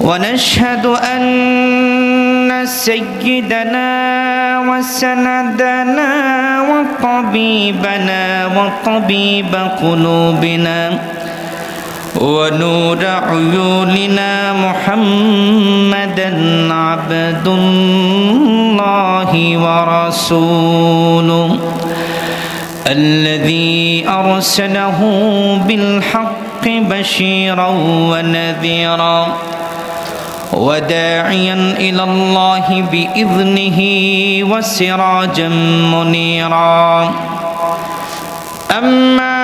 ونشهد أن سيدنا وسندنا وطبيبنا وطبيب قلوبنا ونور عيوننا محمدا عبد الله ورسوله الذي أرسله بالحق بشيرا ونذيرا وداعيا إلى الله بإذنه وسراجا منيرا. أما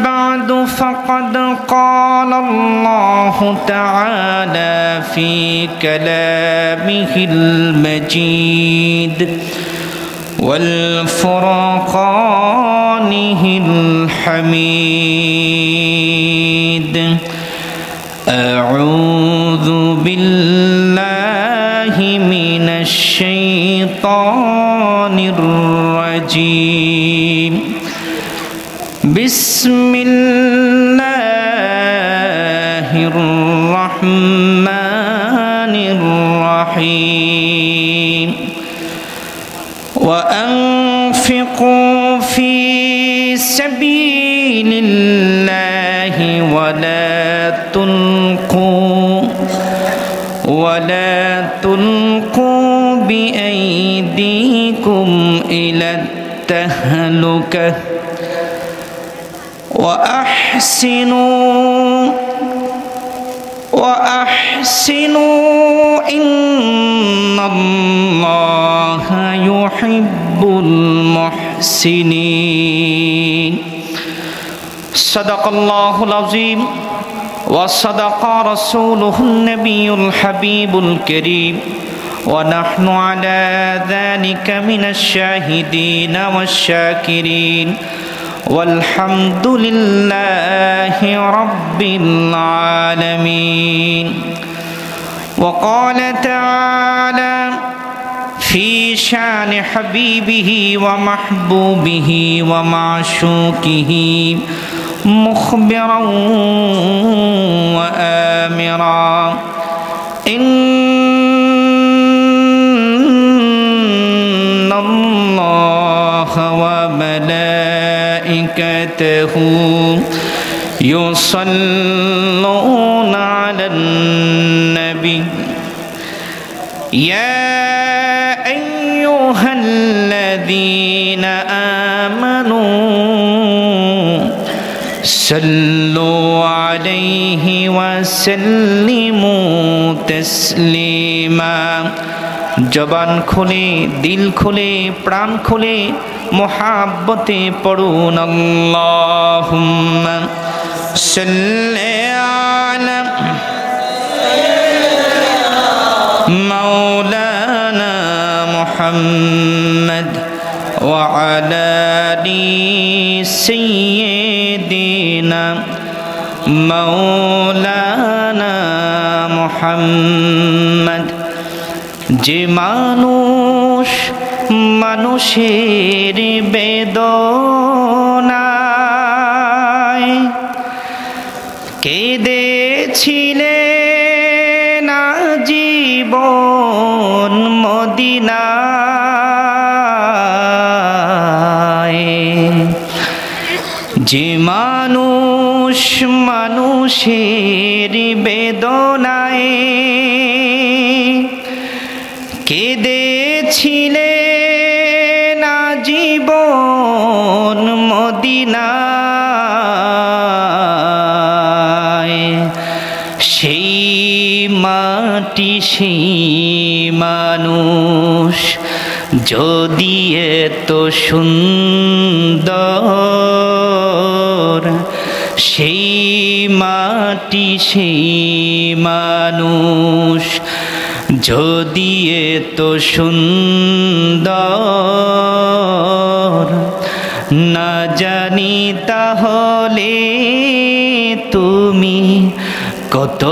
بعد فقد قال الله تعالى في كلامه المجيد والفرقانه الحميد: أعوذ بالله من الشيطان الرجيم. بسم الله الرحمن الرحيم. وأنفقوا في سبيل الله ولا تلقوا بأيديكم إلى التهلكة وأحسنوا إن الله يحب المحسنين. صدق الله العظيم وصدق رسوله النبي الحبيب الكريم ونحن على ذلك من الشاهدين والشاكرين والحمد لله رب العالمين. وقال تعالى في شان حبيبه ومحبوبه ومعشوقه مخبرا وآمرا: إن الله وملائكته يصلون على النبي يا أيها الذين آمنوا صلوا عليه وسلموا تسليما। জবান খুলে, দিল খুলে, প্রাণ খুলে মোহাব্বতে পড়ুন আল্লাহুম্মা সাল্লি আলা মাওলানা মুহাম্মদ ওয়া আলা আলি সাইয়্যিদিনা মাওলানা মুহাম্মদ। যে মানুষ মানুষের বেদনায় কেঁদেছিলেন জীবন মদিনায়, যে মানুষ মানুষের বেদনায় কেঁদেছিলেন জীবন মদিনায়, সেই মাটি সেই মানুষ যদি এত সুন্দর, সেই মাটি সেই মানুষ যদি এত সুন্দর, না জানি তাহলে তুমি কত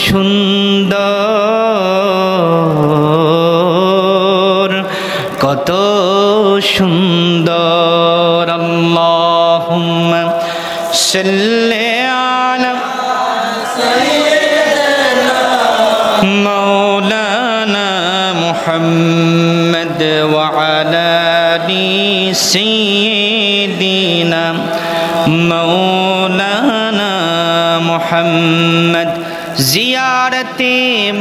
সুন্দর, কত সুন্দর। আল্লাহুম্মা সাল্লি আলা مولانا محمد وعلى آل سيدنا مولانا محمد زیارت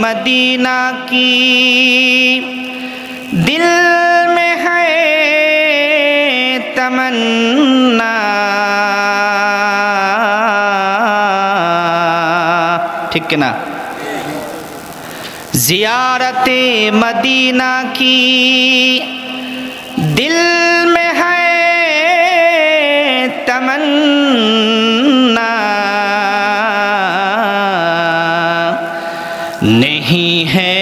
مدینہ کی دل میں ہے تمنا، ٹھیک ہے نا؟ زیارت مدینہ کی دل میں ہے تمنا، نہیں ہے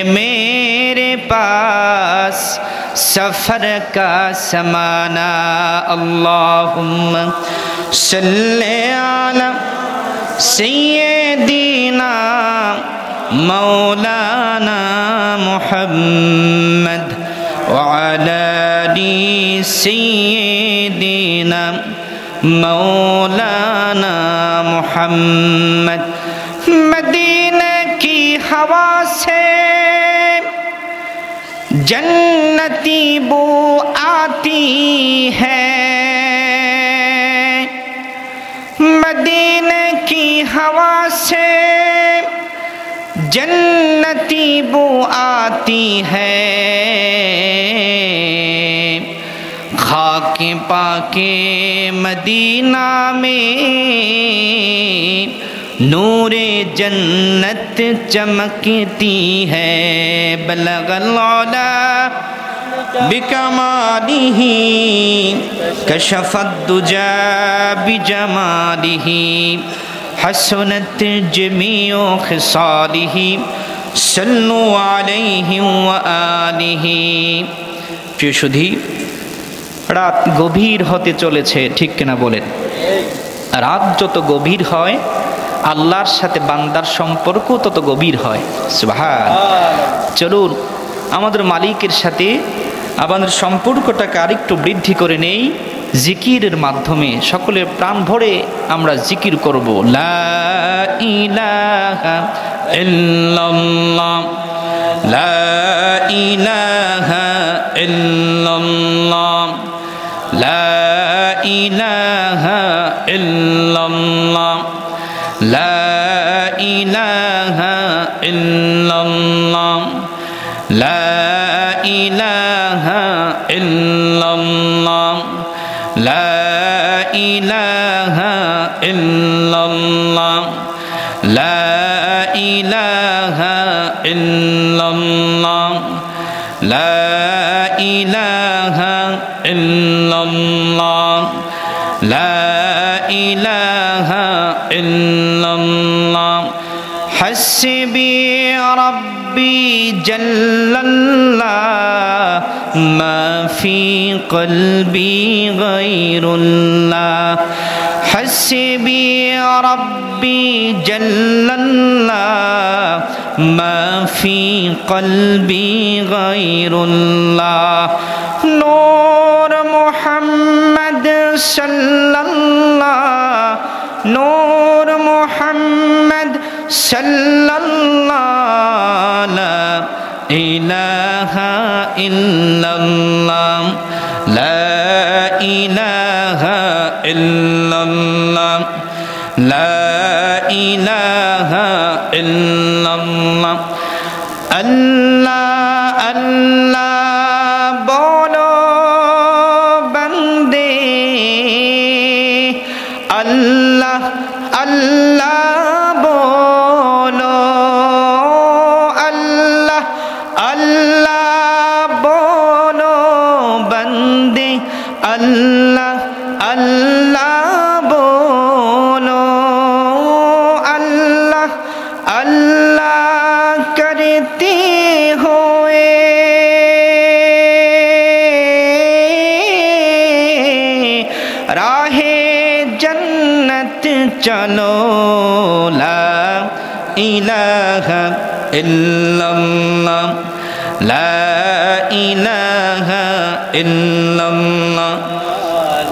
میرے پاس سفر کا سمانا، اللہم صلی علی سیدنا مولانا محمد وعلی آل سیدنا مولانا محمد۔ مدینہ کی ہوا سے جنتی بو آتی ہے، مدینہ کی ہوا سے جنتی بو آتی ہے، خاک پاک مدینہ میں نور جنت چمکتی ہے، بلغ العلا بکمالہ کشف الدجا بجمالہ حسنت جمیع خصالہ صلو علیہ وآلہ۔ প্রিয় সুধী, রাত গভীর হতে চলেছে, ঠিক কিনা বলেন? রাত যত গভীর হয় আল্লাহর সাথে বান্দার সম্পর্ক তত গভীর হয়। সুবহান। চলুন আমাদের মালিকের সাথে আমাদের সম্পর্কটাকে আরেকটু বৃদ্ধি করে নেই জিকিরের মাধ্যমে। সকলে প্রাণ ভরে আমরা জিকির করব, লা ইলাহা ইল্লাল্লাহ, লা ইলাহা ইল্লাল্লাহ, লা ইলাহা ইল্লাল্লাহ, লা ইলাহা ইল্লাল্লাহ, লা ইলাহা ইল্লাল্লাহ, লা ইলাহা ইল্লাল্লাহ, লা ইলাহা ইল্লাল্লাহ, লা ইলাহা ইল্লাল্লাহ, লা ইলাহা ইল্লাল্লাহ। হাসবি রব্বি জাল্লাল্লাহ মা ফি কলবি গায়রুল্লাহ, হাসবি রব্বি জাল্লাল্লাহ মা ফি কলবি গায়রুল্লাহ। নূর মুহাম্মদ সাল্লাল্লাহ, নূর মুহাম্মদ সাল্লাল্লাহ, লা ইলাহা ইল্লাল্লাহ, লা ইলাহা ইল্লাল্লাহ, লা ইলাহা ইল্লাল্লাহ। আল্লাহ আল্লাহ বলো বন্দে, আল্লাহ আল্লাহ বলো, আল্লাহ আল্লাহ বলো বন্দে, আল্লাহ আল্লাহ বলো, আল্লাহ আল্লাহ করতে ہوئے راہ جنت چلو، لا الہ الا اللہ، لا الہ الا اللہ،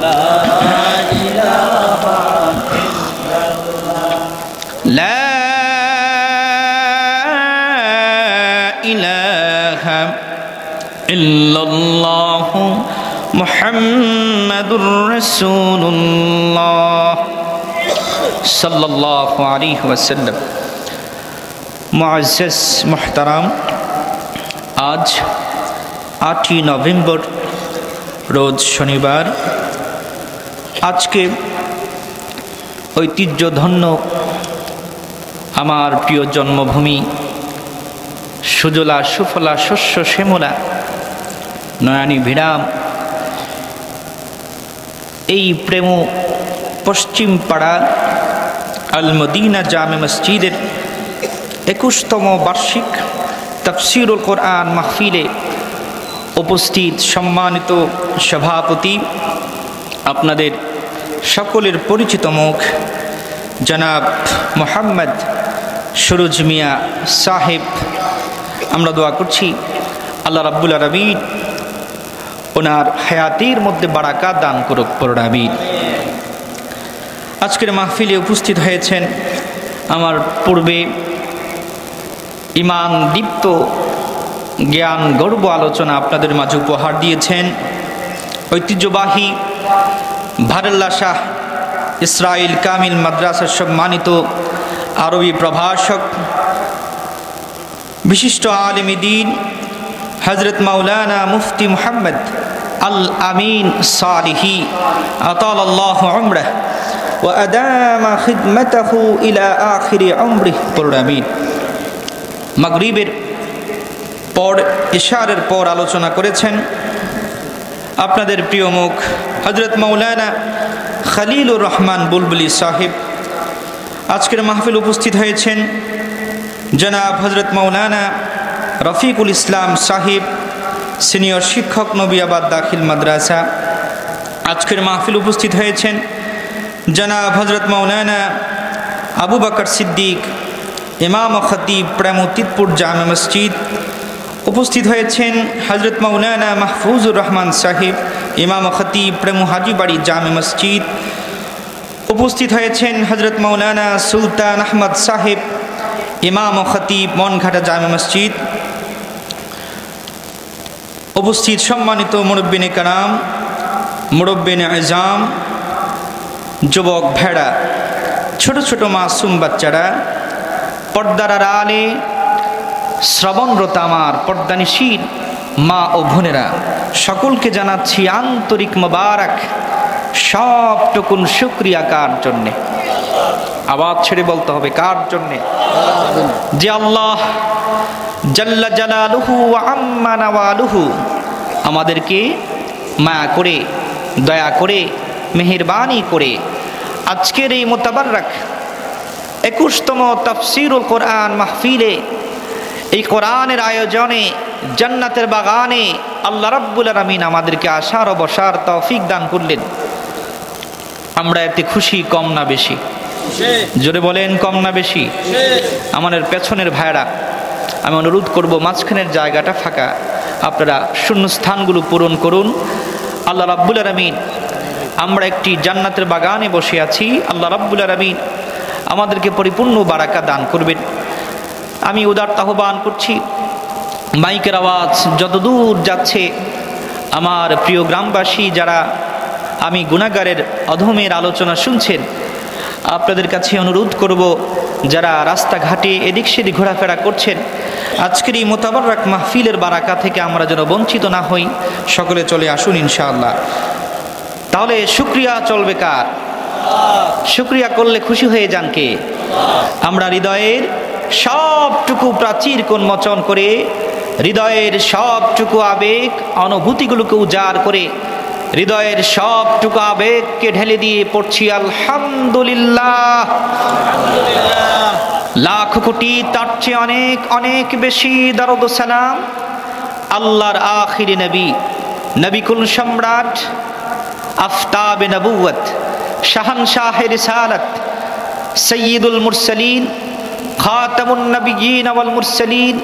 لا الہ الا اللہ، لا ইলাহা ইল্লাল্লাহু মুহাম্মাদুর রাসূলুল্লাহ সাল্লাল্লাহু আলাইহি ওয়াসাল্লাম। মুআজ্জাজ মুহতারাম, আজ 8ই নভেম্বর রোজ শনিবার। আজকে ঐতিহ্যধন্য আমার প্রিয় জন্মভূমি সুজলা সুফলা শস্য শ্যামলা নয়নী ভিরাম এই প্রেম পশ্চিম পাড়া আল মদিনা জামে মসজিদের 21তম বার্ষিক তাফসীরুল কোরআন মাহফিলে উপস্থিত সম্মানিত সভাপতি, আপনাদের সকলের পরিচিত মুখ জনাব মোহাম্মদ সুরুজ মিয়া সাহেব, আমরা দোয়া করছি আল্লাহ রাব্বুল আলামিন ওনার হায়াতের মধ্যে বারাকাত দান করুক পড়ুন আমিন। আজকের মাহফিলে উপস্থিত হয়েছেন আমার পূর্বে ইমান দীপ্ত জ্ঞান গর্ব আলোচনা আপনাদের মাঝে উপহার দিয়েছেন ঐতিহ্যবাহী ভারুল্লাহ শাহ ইসরাইল কামিল মাদ্রাসার সম্মানিত আরবি প্রভাষক বিশিষ্ট আলেম দ্বীন হযরত মাওলানা মুফতি মুহাম্মদ আল আমিন সালিহি আতালাল্লাহু উমরাহ ওয়া আদামা খিদমাতাহু ইলা আখিরি উমরিহ পড়ুন আমিন। মাগরিবের পর ইশারের পর আলোচনা করেছেন আপনাদের প্রিয় মুখ হযরত মাওলানা খলিলুর রহমান বুলবুলি সাহেব। আজকের মাহফিল উপস্থিত হয়েছেন জনাব হযরত মাওলানা রফিকুল ইসলাম সাহেব, সিনিয়র শিক্ষক, নবিয়াবাদ দাখিল মাদ্রাসা। আজকের মাহফিল উপস্থিত হয়েছেন জনাব হযরত মাওলানা আবু বকর সিদ্দিক, ইমাম ও খতিব প্রেমতিতপুর জামে মসজিদ। উপস্থিত হয়েছেন হযরত মাওলানা মাহফুজুর রহমান সাহেব, ইমাম ও খতিব প্রেমু হাজিবাড়ি জামে মসজিদ। উপস্থিত হয়েছেন হযরত মাওলানা সুলতান আহমদ সাহেব, ইমাম ও খতিব মনঘাটা জামে মসজিদ। উপস্থিত সম্মানিত মুরব্বিনে কারাম, মুরব্বিনে আজম, যুবক ভেড়া, ছোট ছোট মাসুম বাচ্চারা, পর্দার আড়ালে শ্রবণরত আমার পর্দানিশীল মা ও বোনেরা, সকলকে জানাচ্ছি আন্তরিক মোবারক। সবটুকুন শুকরিয়া কার জন্যে? আওয়াজ ছেড়ে বলতে হবে, কার জন্যে? যে আল্লাহ জাল্লা জালালুহু ওয়া আম্মা নাওয়ালুহু আমাদেরকে মায়া করে, দয়া করে, মেহেরবানি করে আজকের এই মুতাবাররক 21তম তাফসীরুল কোরআন মাহফিলে, এই কোরআনের আয়োজনে, জান্নাতের বাগানে আল্লাহ রাব্বুল আলামিন আমাদেরকে আসার ও বসার তৌফিক দান করলেন। আমরা এতে খুশি কম না বেশি? জোরে বলেন, কম না বেশি? আমাদের পেছনের ভাইরা, আমি অনুরোধ করব মাঝখানের জায়গাটা ফাঁকা, আপনারা শূন্য স্থানগুলো পূরণ করুন। আল্লাহ রাব্বুল আলামিন, আমরা একটি জান্নাতের বাগানে বসে আছি। আল্লাহ রাব্বুল আলামিন আমাদেরকে পরিপূর্ণ বারাকা দান করবেন। আমি উদার আহ্বান করছি, মাইকের আওয়াজ যতদূর যাচ্ছে আমার প্রিয় গ্রামবাসী, যারা আমি গুনাহগারের অধমের আলোচনা শুনছেন, আপনাদের কাছে অনুরোধ করব, যারা রাস্তাঘাটে এদিক সেদিক ঘোরাফেরা করছেন, আজকের এই মুতাবাররক মাহফিলের বারাকা থেকে আমরা যেন বঞ্চিত না হই। সকলে চলে আসুন ইনশাআল্লাহ। তাহলে শুকরিয়া চলবে কার? শুকরিয়া করলে খুশি হয়ে যান কে? আমরা হৃদয়ের সবটুকু প্রাচীর উন্মোচন করে, হৃদয়ের সবটুকু আবেগ অনুভূতিগুলোকে উজাড় করে, হৃদয়ের সবটুকু আবেগকে ঢেলে দিয়ে পড়ছি আলহামদুলিল্লাহ। লাখ কোটি, তার চেয়ে অনেক অনেক বেশি দরুদ ও সালাম আল্লাহর আখিরি নবী, নবিকুল সম্রাট, আফতাবে নবুয়ত, শাহানশাহে রিসালাত, সৈয়দুল মুরসালিন, খাতামুন নবিয়্যিন ওয়াল মুরসালিন,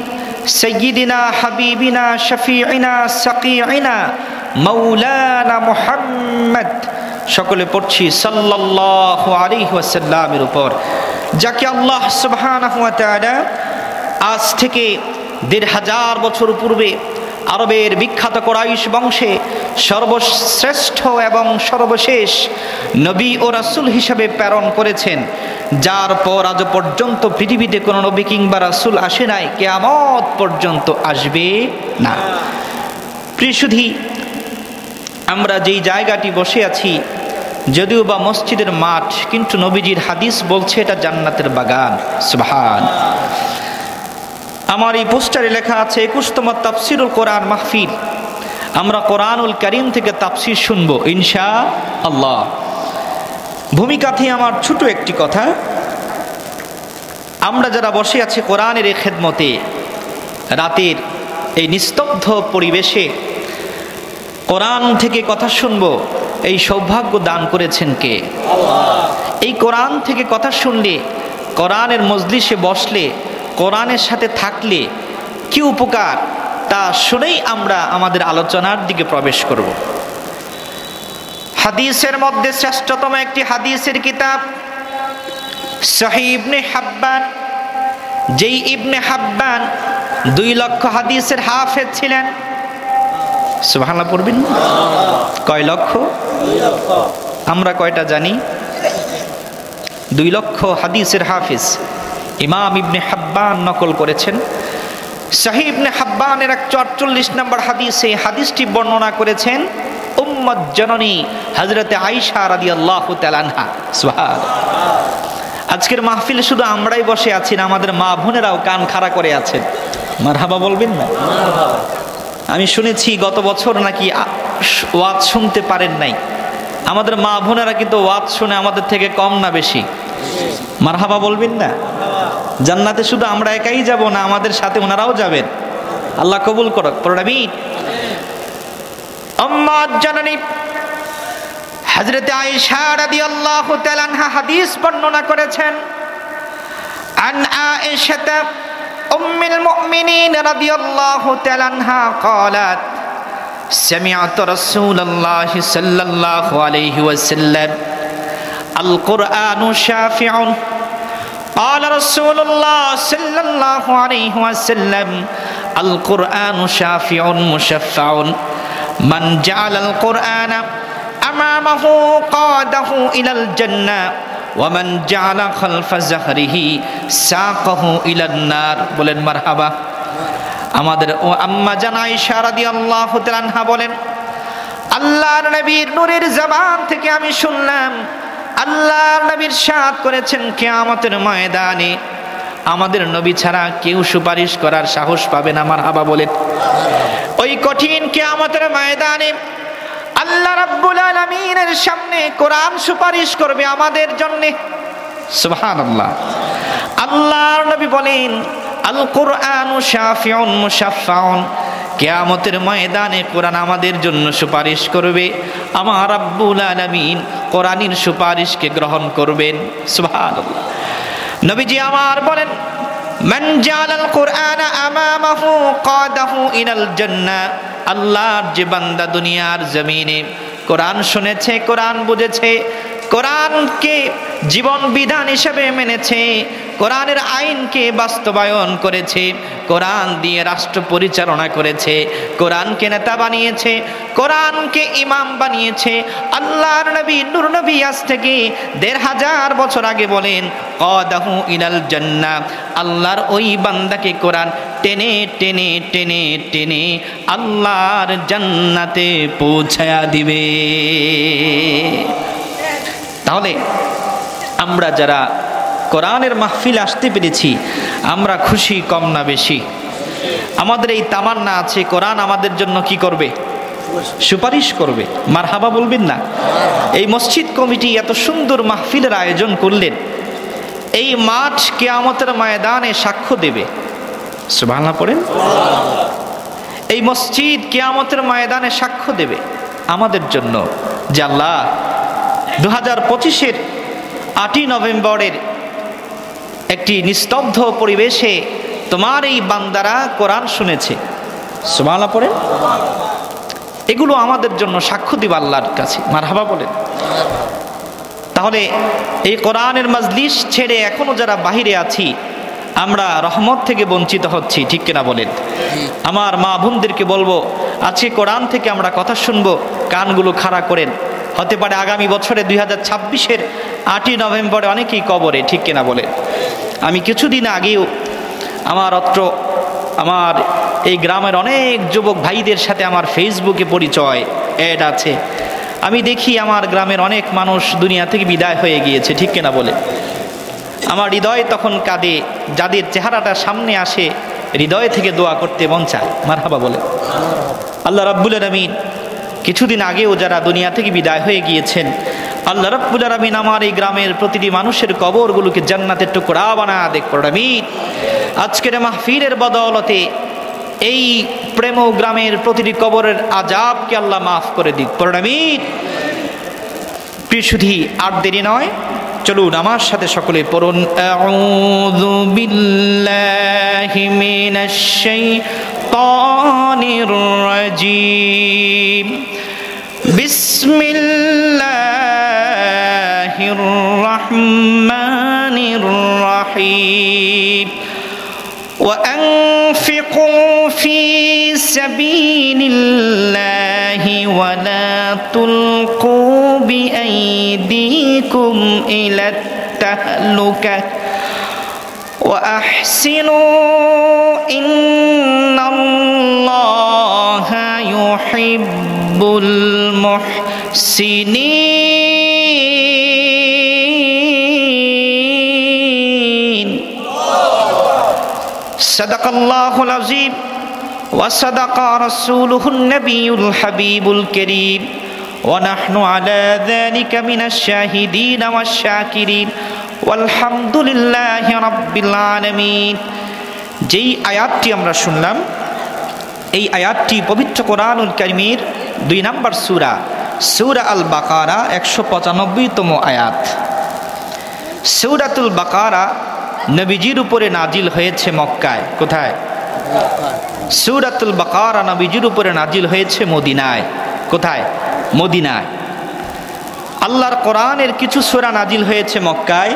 সৈয়দিনা হাবিবিনা শফিঈনা সাকিঈনা মাওলানা মুহাম্মদ, সকলে পড়ছি সাল্লাল্লাহু আলাইহি ওয়াসাল্লামের উপর, যাকে আল্লাহ সুবহানাহু ওয়া তাআলা আজ থেকে ১,৫০০ বছর পূর্বে আরবের বিখ্যাত কুরাইশ বংশে সর্বশ্রেষ্ঠ এবং সর্বশেষ নবী ও রাসূল হিসাবে প্রেরণ করেছেন, যার পর আজ পর্যন্ত পৃথিবীতে কোনো নবী কিংবা রাসূল আসে নাই, কিয়ামত পর্যন্ত আসবে না। প্রিয় সুধী, আমরা যেই জায়গাটি বসে আছি যদিও বা মসজিদের মাঠ, কিন্তু নবীজির হাদিস বলছে এটা জান্নাতের বাগান। সুবহান। আমার এই পোস্টারে লেখা আছে 21তম তাফসিরুল কোরআন মাহফিল। আমরা কোরআনুল কারীম থেকে তাফসির শুনবো ইনশাআল্লাহ। ভূমিকাতে আমার ছোট একটি কথা, আমরা যারা বসে আছি কোরআনের এই খেদমতে, রাতের এই নিস্তব্ধ পরিবেশে কোরআন থেকে কথা শুনবো, এই সৌভাগ্য দান করেছেন কে? আল্লাহ। এই কোরআন থেকে কথা শুনলে, কোরআনের মজলিসে বসলে, কোরআনের সাথে থাকলে কি উপকার, তা শুনেই আমরা আমাদের আলোচনার দিকে প্রবেশ করব। হাদিসের মধ্যে শ্রেষ্ঠতম একটি হাদিসের কিতাব সহিহ ইবনে হাব্বান, যেই ইবনে হাব্বান 2 লক্ষ হাদিসের হাফেজ ছিলেন। সুবহানাল্লাহ পড়বেন। কয় লক্ষ? 2 লক্ষ। আমরা কয়টা জানি? 2 লক্ষ হাদিসের হাফেজ ইমাম ইবনে হাব্বান নকল করেছেন। সহিহ ইবনে হাব্বানের 148 নম্বর হাদিসে হাদিসটি বর্ণনা করেছেন উম্মত জননী হযরতে আয়েশা রাদিয়াল্লাহু তাআলা আনহা। সুবহানাল্লাহ। আজকের মাহফিলে শুধু আমরাই বসে আছি না, আমাদের মা বোনেরাও কান খাড়া করে আছেন। মারহাবা বলবেন না? মারহাবা। আমি শুনেছি গত বছর নাকি ওয়াজ শুনতে পারেন নাই। আমাদের মা বোনেরা কিন্তু ওয়াজ শুনে আমাদের থেকে কম না বেশি? মারহাবা বলবেন না? জান্নাতে শুধু আমরা একাই যাব না, আমাদের সাথে ওনারাও যাবেন। আল্লাহ কবুল করুক। পড়াবি উম্মত জননী হযরতে আয়েশা রাদিয়াল্লাহু তাআলা আনহা হাদিস বর্ণনা করেছেন। আন আয়েশা উম্মুল মুমিনিন রাদিয়াল্লাহু তাআলা আনহা قالت سمعت رسول الله صلى الله عليه وسلم القرآن شافع قال رسول الله صلى الله عليه وسلم القرآن شافع مشفع من جعل القرآن أمامه قاده إلى الجنة ومن جعل خلف ظهره ساقه إلى النار। বলেন মারহাবা। আমাদের ও আম্মা জান আয়েশা রাদিয়াল্লাহু তাআলা আনহা বলেন, আল্লাহর নবীর নূরের জবান থেকে আমি শুনলাম আল্লাহর নবী ইরশাদ করেছেন, কিয়ামতের ময়দানে আমাদের নবী ছাড়া কেউ সুপারিশ করার সাহস পাবে না। মারহাবা বলেন। ওই কঠিন কিয়ামতের ময়দানে আল্লাহ রাব্বুল আলামিনের সামনে কোরআন সুপারিশ করবে আমাদের জন্য। সুবহানাল্লাহ। আল্লাহর নবী বলেন আল কোরআনু শাফিউন মুশাফফাউন, কিয়ামতের ময়দানে কোরআন আমাদের জন্য সুপারিশ করবে। আমার রাব্বুল আলামিন কোরআনের সুপারিশকে গ্রহণ করবেন। সুবহানাল্লাহ। নবীজি আমার বলেন মান জালাল কোরআনা আমামাহু কাদাহু ইলাল জান্নাহ, আল্লাহর যে বান্দা দুনিয়ার জমিনে কোরআন শুনেছে, কোরআন বুঝেছে, কোরআনকে জীবন বিধান হিসেবে মেনেছে, কোরআনের আইনকে বাস্তবায়ন করেছে, কোরআন দিয়ে রাষ্ট্র পরিচালনা করেছে, কোরআনকে নেতা বানিয়েছে, কোরআনকে ইমাম বানিয়েছে। আল্লাহর নবী নূর নবী আজ থেকে ১৫০০ বছর আগে বলেন কাদাহু ইলাল জান্নাহ, আল্লাহর ওই বান্দাকে কোরআন টেনে টেনে টেনে টেনে আল্লাহর জান্নাতে পৌঁছায়া দিবে। তাহলে আমরা যারা কোরআনের মাহফিল আসতে পেরেছি, আমরা খুশি কম না বেশি? আমাদের এই তামান্না আছে কোরআন আমাদের জন্য কি করবে? সুপারিশ করবে। মারহাবা বলবেন না? এই মসজিদ কমিটি এত সুন্দর মাহফিলের আয়োজন করলেন, এই মাঠ কিয়ামতের ময়দানে সাক্ষ্য দেবে। সুবহানাল্লাহ পড়েন। এই মসজিদ কিয়ামতের ময়দানে সাক্ষ্য দেবে আমাদের জন্য যে আল্লাহ 2025-এর 8ই নভেম্বরের একটি নিস্তব্ধ পরিবেশে তোমার এই বান্দারা কোরআন শুনেছে। সুবহানাল্লাহ পড়েন। এগুলো আমাদের জন্য সাক্ষ্য দিবে আল্লাহর কাছে। মারহাবা বলেন। তাহলে এই কোরআনের মজলিস ছেড়ে এখনো যারা বাহিরে আছি, আমরা রহমত থেকে বঞ্চিত হচ্ছি, ঠিক কিনা বলেন? আমার মা বোনদেরকে বলবো, আজকে কোরআন থেকে আমরা কথা শুনবো, কানগুলো খাড়া করেন। হতে পারে আগামী বছরে 2026-এর 8ই নভেম্বরে অনেকেই কবরে, ঠিক কিনা বলেন? আমি কিছুদিন আগেও আমার এই গ্রামের অনেক যুবক ভাইদের সাথে আমার ফেসবুকে পরিচয় অ্যাড আছে। আমি দেখি আমার গ্রামের অনেক মানুষ দুনিয়া থেকে বিদায় হয়ে গিয়েছে, ঠিক কিনা বলে? আমার হৃদয় তখন কাঁদে, যাদের চেহারাটা সামনে আসে হৃদয় থেকে দোয়া করতে মন চায়। মারহাবা বলে। আল্লাহ রাব্বুল আলামিন কিছুদিন আগেও যারা দুনিয়া থেকে বিদায় হয়ে গিয়েছেন, আল্লাহ রাব্বুল আলামিন আমার এই গ্রামের প্রতিটি মানুষের কবরগুলোকে জান্নাতের টুকরা বানা দেখ। আমিন। আজকের মাহফিলের বদৌলতে এই প্রেম গ্রামের প্রতিটি কবরের আযাবকে আল্লাহ মাফ করে দিক। আমিন। প্রিয় সুধী, আর দেরি নয়, চলুন আমার সাথে সকলে পড়ুন, আউযু বিল্লাহি মিনাশ শাইতানির রাজীম, বিসমিল্লাহির রাহমানির রাহিম, ওয়া আনফিকু ফি সাবিলিল্লাহি ওয়া লা তুলকু বিআইদিকুম ইলাত তাহলুকা ওয়া আহসিনু ইন্নাল্লাহা ইউহিব্বুল মুহসিনিন। সাদাকাল্লাহুল আযীম ওয়া সাদাকা রাসূলুহুন নবিয়ুল হাবিবুল কারীম ওয়া নাহনু আলা যালিকা মিনাশ শাহিদিন ওয়াশ শাকিরিন ওয়ালহামদুলিল্লাহি রাব্বিল আলামিন। যেই আয়াতটি আমরা শুনলাম, এই আয়াতটি পবিত্র কোরআনুল কারীমের 2 নম্বর সূরা, সূরা আল বাকারা 195তম আয়াত। সূরাতুল বাকারা নবীজির উপরে নাজিল হয়েছে মক্কায়। কোথায়? সূরাতুল বাকারা নবীজির উপরে নাজিল হয়েছে মদিনায়। কোথায়? মদিনায়। আল্লাহর কোরআনের কিছু সূরা নাজিল হয়েছে মক্কায়,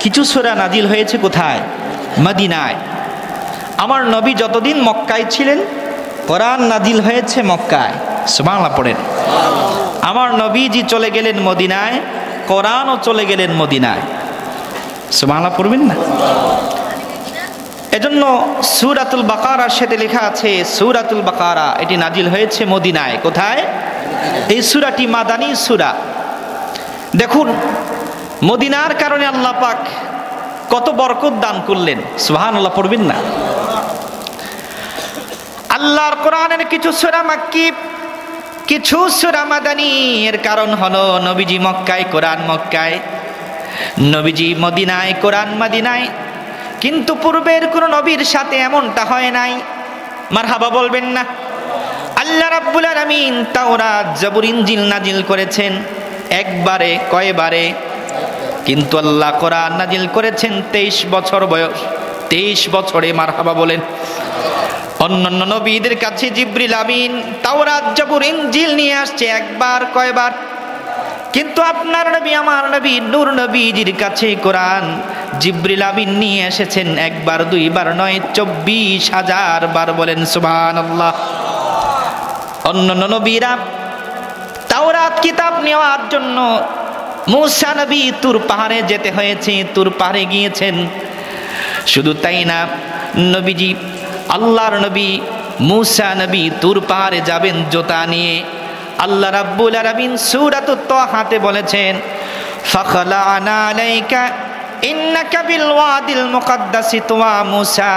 কিছু সূরা নাজিল হয়েছে কোথায়? মদিনায়। আমার নবী যতদিন মক্কায় ছিলেন কোরআন নাজিল হয়েছে মক্কায়। সুবহানাল্লাহ পড়েন। আমার নবীজি চলে গেলেন মদিনায়, কোরআনও চলে গেলেন মদিনায়। সুবহানাল্লাহ পড়বেন না? এজন্য সূরাতুল বাকারার সাথে লেখা আছে সূরাতুল বাকারা, এটি নাজিল হয়েছে মদিনায়। কোথায়? এই সূরাটি মাদানী সূরা। দেখুন মদিনার কারণে আল্লাহ পাক কত বরকত দান করলেন। সুবহানাল্লাহ পড়বেন না? আল্লাহর কোরআনের কিছু সূরা মাক্কি, কিছু সূরা মাদানী। এর কারণ হলো নবীজি মক্কায়, কোরআন মক্কায়, নবীজি মদিনায়, কোরআন মদিনায়। কিন্তু পূর্বের কোন নবীর সাথে এমনটা হয় নাই। মারহাবা বলবেন না? আল্লাহ রাব্বুল আলামিন তাওরাত, জবুর, ইনজিল নাজিল করেছেন একবারে, কয়বারে? কিন্তু আল্লাহ কোরআন নাজিল করেছেন 23 বছর বয়স, 23 বছরে। মারহাবা বলেন। অন্যান্য নবীদের কাছে জিবরিল আমিন তাওরাত, জবুর, ইনজিল নিয়ে আসছে একবার, কয়বার? কিন্তু আপনার নবী, আমার নবী, নূর নবীজির কাছে কোরআন জিবরিল আমিন নিয়ে এসেছেন একবার, দুইবার নয়, 24,000 বার। বলেন সুবহানাল্লাহ। অন্যান্য নবীরা তাওরাত কিতাব নেওয়ার জন্য মূসা নবী তুর পাহাড়ে যেতে হয়েছে, তুর পাহাড়ে গিয়েছেন। শুধু তাই না, নবীজি, আল্লাহর নবী মূসা নবী তুর পাহাড়ে যাবেন জুতা নিয়ে। আল্লাহ রাব্বুল আলামিন সূরাতুত তাহাতে বলেছেন, ফাখলা'না আলাইকা ইন্নাকা বিল ওয়াদিল মুকাদ্দাসি তুয়া মূসা,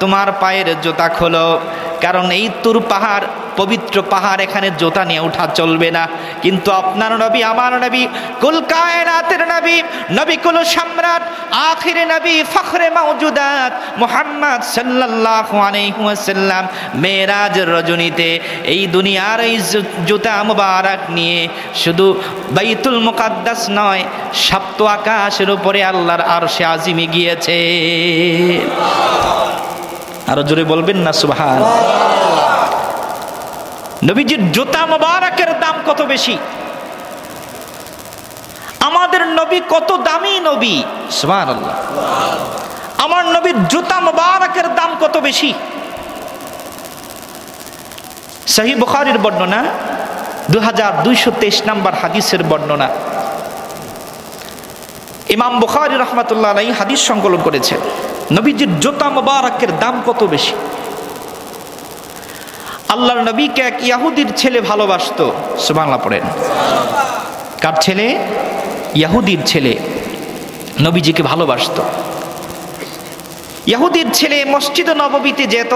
তোমার পায়ের জুতা খোলো, কারণ এই তুর পাহাড় পবিত্র পাহাড়, এখানে জুতা নিয়ে ওঠা চলবে না। কিন্তু আপনার নবী, আমার নবী, কুল কায়নাতের নবী, নবী কুল সম্রাট, আখিরে নবী, ফখরে মাওজুদাত মুহাম্মদ সাল্লাল্লাহু আলাইহি ওয়াসাল্লাম মেরাজের রজনীতে এই দুনিয়ার এই জুতা মুবারক নিয়ে শুধু বাইতুল মুকাদ্দাস নয়, সপ্ত আকাশের উপরে আল্লাহর আরশে আজিমে গিয়েছে। আরো জোরে বলবেন না সুবহানাল্লাহ? নবীজির জুতা মুবারকের দাম কত বেশি! আমাদের নবী কত দামি নবী! সুবহানাল্লাহ। আমার নবীর জুতা মুবারকের দাম কত বেশি। সহিহ বুখারীর বর্ণনা, 2223 নম্বর হাদিসের বর্ণনা। ইমাম বুখারী রাহমাতুল্লাহ আলাইহি হাদিস সংকলন করেছেন, নবীজির জুতা মুবারকের দাম কত বেশি। আল্লাহর নবীকে এক ইহুদির ছেলে ভালোবাসতো। সুবহানাল্লাহ পড়েন। কার ছেলে? ইহুদির ছেলে নবীজিকে ভালোবাসতো। ইহুদির ছেলে মসজিদ নববীতে যেত,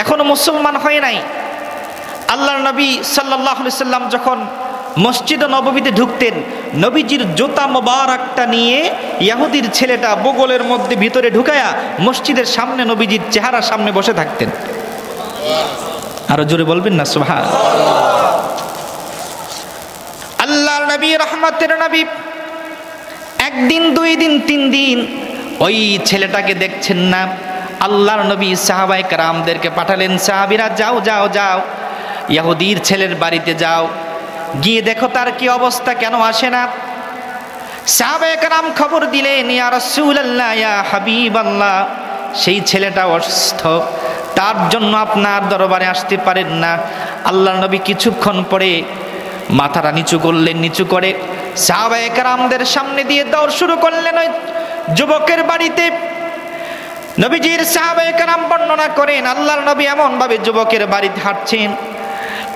এখনো মুসলমান হয় নাই। আল্লাহর নবী সাল্লাল্লাহু আলাইহি সাল্লাম যখন মসজিদ নববীতে ঢুকতেন, নবীজির জুতা মোবারকটা নিয়ে ইহুদির ছেলেটা বগলের মধ্যে ভিতরে ঢুকায়া মসজিদের সামনে নবীজির চেহারার সামনে বসে থাকতেন। আরো জোরে বলবেন না সুবহানাল্লাহ। আল্লাহর নবী রহমতের নবী একদিন, 2 দিন, 3 দিন ওই ছেলেটাকে দেখছেন না। আল্লাহর নবী সাহাবায়ে কেরামদেরকে পাঠালেন, সাহাবীরা যাও যাও যাও ইহুদির ছেলের বাড়িতে যাও, গিয়ে দেখো তার কি অবস্থা, কেন আসে না। সাহাবায়ে কেরাম খবর দিলেন, ইয়া রাসূলুল্লাহ, ইয়া হাবিবাল্লাহ, সেই ছেলেটা অসুস্থ, তার জন্য আপনার দরবারে আসতে পারেন না। আল্লাহর নবী কিছুক্ষণ পরে মাথাটা নিচু করলেন, নিচু করে সাহাবায়ে কেরামদের সামনে দিয়ে দৌড় শুরু করলেন ওই যুবকের বাড়িতে। নবীজির সাহাবায়ে কেরাম বর্ণনা করেন, আল্লাহর নবী এমন ভাবে যুবকের বাড়িতে হাঁটছেন,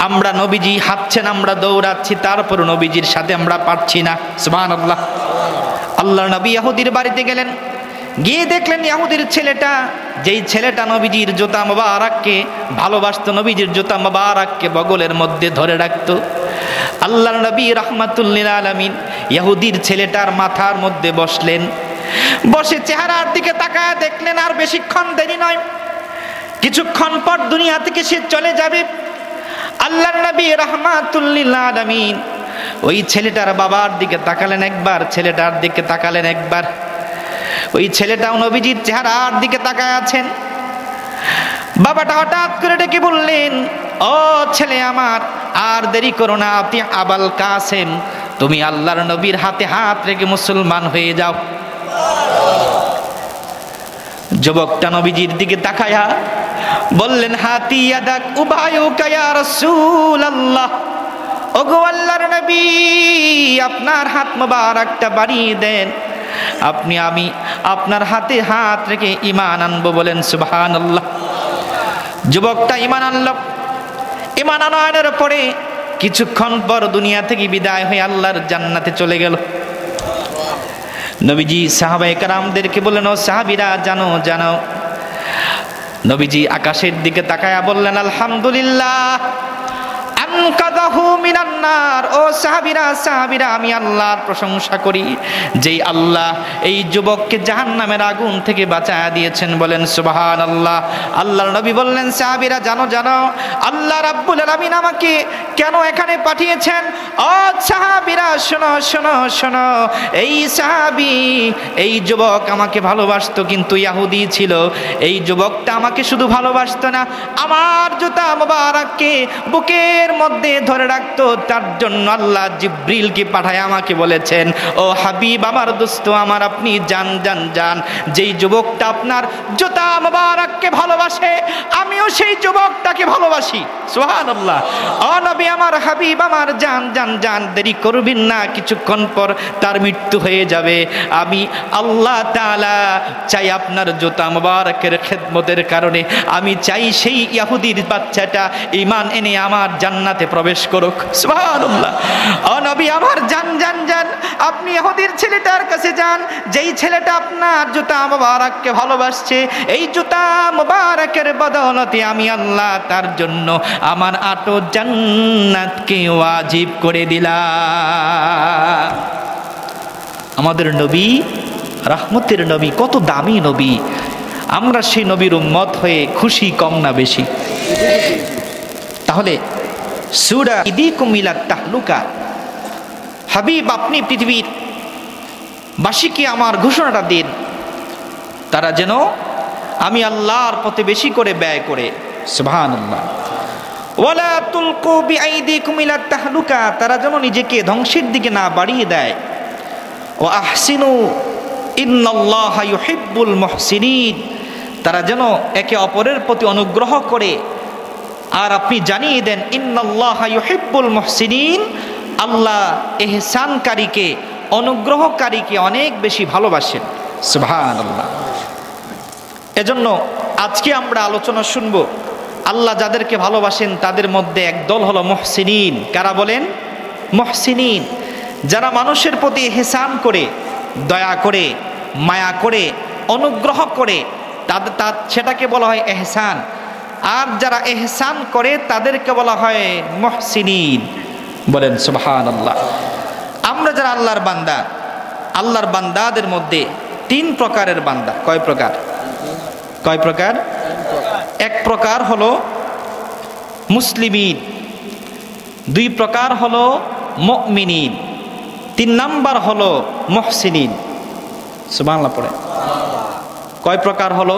আমরা নবীজি হাঁটছেন, আমরা দৌড়াচ্ছি, তারপর নবীজির সাথে আমরা পারছি না। সুবহানাল্লাহ। আল্লাহর নবী ইহুদির বাড়িতে গেলেন, গিয়ে দেখলেন ইহুদির ছেলেটা, যেই ছেলেটা নবীজির জুতা মুবারককে ভালোবাসতো, নবীজির জুতা মুবারককে বগলের মধ্যে ধরে রাখতো। আল্লাহর নবী রাহমাতুল লিল আলামিন ইহুদির ছেলেটার মাথার মধ্যে বসলেন, বসে চেহারার দিকে তাকায় দেখলেন আর বেশিক্ষণ দেরি নয়, কিছুক্ষণ পর দুনিয়া থেকে সে চলে যাবে। আল্লাহর নবী রাহমাতুল লিল আলামিন ওই ছেলেটার বাবার দিকে তাকালেন একবার, ছেলেটার দিকে তাকালেন একবার, ওই ছেলেটাও নবীজির চেহারার দিকে তাকায় আছেন। বাবাটা হঠাৎ করে ডেকে বললেন, ও ছেলে আমার, আর দেরি করো না, আপনি আবাল কাসেম, তুমি আল্লাহর নবীর হাতে হাত রেখে মুসলমান হয়ে যাও। যুবকটা নবীজির দিকে তাকায়া বললেন, হাতি ইয়াদাক উবায়ুকা ইয়া রাসূলুল্লাহ, ওগো আল্লাহর নবী, আপনার হাত মোবারকটা বাড়িয়ে দেন, আমি আপনার হাতে হাত রেখে ঈমান আনবো। বলেন সুবহানাল্লাহ। যুবকটা ঈমান আনল। ঈমান আনার পরে কিছুক্ষণ পর দুনিয়া থেকে বিদায় হয়ে আল্লাহর জান্নাতে চলে গেল। নবীজি সাহাবায়ে কেরামদেরকে বললেন, ও সাহাবীরা, জানো জানো। নবীজি আকাশের দিকে তাকায়া বললেন, আলহামদুলিল্লাহ আনকাযাহু মিনান নার। ও সাহাবীরা, সাহাবীরা, আমি আল্লাহর প্রশংসা করি, যেই আল্লাহ এই যুবককে জাহান্নামের আগুন থেকে বাঁচায়া দিয়েছেন। বলেন সুবহানাল্লাহ। আল্লাহর নবী বললেন, সাহাবীরা, জানো জানো আল্লাহ রাব্বুল আলামিন আমাকে কেন এখানে পাঠিয়েছেন? ও সাহাবীরা, শোনো শোনো শোনো, এই সাহাবী, এই যুবক আমাকে ভালোবাসতো, কিন্তু ইহুদি ছিল। এই যুবকটা আমাকে শুধু ভালোবাসতো না, আমার জুতা মুবারককে বুকের মধ্যে ধরে রাখতো। তার জন্য আল্লাহ জিবরিলকে পাঠায় আমাকে বলেছেন, ও হাবিব, আমার দোস্ত আমার, আপনি যান যান যান, যেই যুবকটা আপনার জুতা মুবারককে ভালোবাসে, আমিও সেই যুবকটাকে ভালোবাসি। সুবহানাল্লাহ। ও নবী আমার, হাবিব আমার, যান যান যান, দেরি করবেন না, কিছুক্ষণ পর তার মৃত্যু হয়ে যাবে। আমি আল্লাহ তাআলা চাই আপনার জুতা মুবারকের খেদমতের কারণে, আমি চাই সেই ইহুদির বাচ্চাটা ঈমান এনে আমার জান্নাতে প্রবেশ করুক। সুবহানাল্লাহ। ও নবী আমার, যান যান যান, আপনি ইহুদির ছেলেটার কাছে যান, যেই ছেলেটা আপনার জুতা মুবারককে ভালোবাসছে। এই জুতা মুবারকের বদৌলতে আমি আল্লাহ তার জন্য আমার 8 জান্নাতকে ওয়াজিব করে দিলাম। আমাদের নবী, রহমতের নবী, কত দামি নবী। আমরা সেই নবীর উম্মত হয়ে খুশি কম না বেশি? তাহলে সূরা ইদিকুম ইলা তাহলুকা, হাবিব আপনি পৃথিবীর বাসীকে আমার ঘোষণাটা দিন, তারা যেন আমি আল্লাহর পথে বেশি করে ব্যয় করে। সুবহানাল্লাহ। ওয়ালা তুলকু বিআইদিকুম ইলা তাহলুকা, তারা যেন নিজেকে ধ্বংসের দিকে না বাড়িয়ে দেয়। ওয়া আহসিনু, ইন্নাল্লাহা ইউহিব্বুল মুহসিনিন, তারা যেন একে অপরের প্রতি অনুগ্রহ করে। আর আপনি জানিয়ে দেন ইন্নাল্লাহা ইউহিব্বুল মুহসিনিন, আল্লাহ ইহসানকারীকে, অনুগ্রহকারীকে অনেক বেশি ভালোবাসেন। সুবহানাল্লাহ। এজন্য আজকে আমরা আলোচনা শুনবো আল্লাহ যাদেরকে ভালোবাসেন তাদের মধ্যে একদল হলো মুহসিনিন। কারা বলেন? মুহসিনিন, যারা মানুষের প্রতি ইহসান করে, দয়া করে, মায়া করে, অনুগ্রহ করে, সেটাকে বলা হয় ইহসান। আর যারা ইহসান করে তাদেরকে বলা হয় মুহসিনিন। বলেন সুবহানাল্লাহ। আমরা যারা আল্লাহর বান্দা, আল্লাহর বান্দাদের মধ্যে তিন প্রকারের বান্দা। কয় প্রকার? কয় প্রকার? এক প্রকার হলো মুসলিমিন, দুই প্রকার হলো মুমিনিন, তিন নাম্বার হলো মুহসিনিন। সুবহানাল্লাহ পড়ে। কয় প্রকার হলো?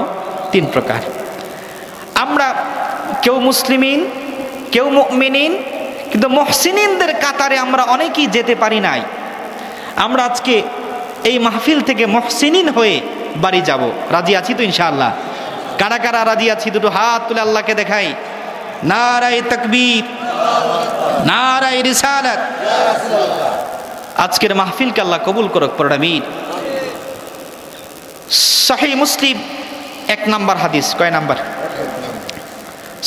তিন প্রকার। আমরা কেউ মুসলিমিন, কেউ মুমিনিন, কিন্তু মুহসিনিনদের কাতারে আমরা অনেকেই যেতে পারি নাই। আমরা আজকে এই মাহফিল থেকে মুহসিনিন হয়ে বাড়ি যাব। রাজি আছি তো ইনশাআল্লাহ? কারা কারা রাজি আছি দুটো হাত তুলে আল্লাহকে দেখাই। নারায়ে তাকবীর, নারায়ে রিসালাত। আজকের মাহফিলকে আল্লাহ কবুল করুক, পড়ুন আমিন। সহিহ মুসলিম 1 নাম্বার হাদিস। কয় নাম্বার?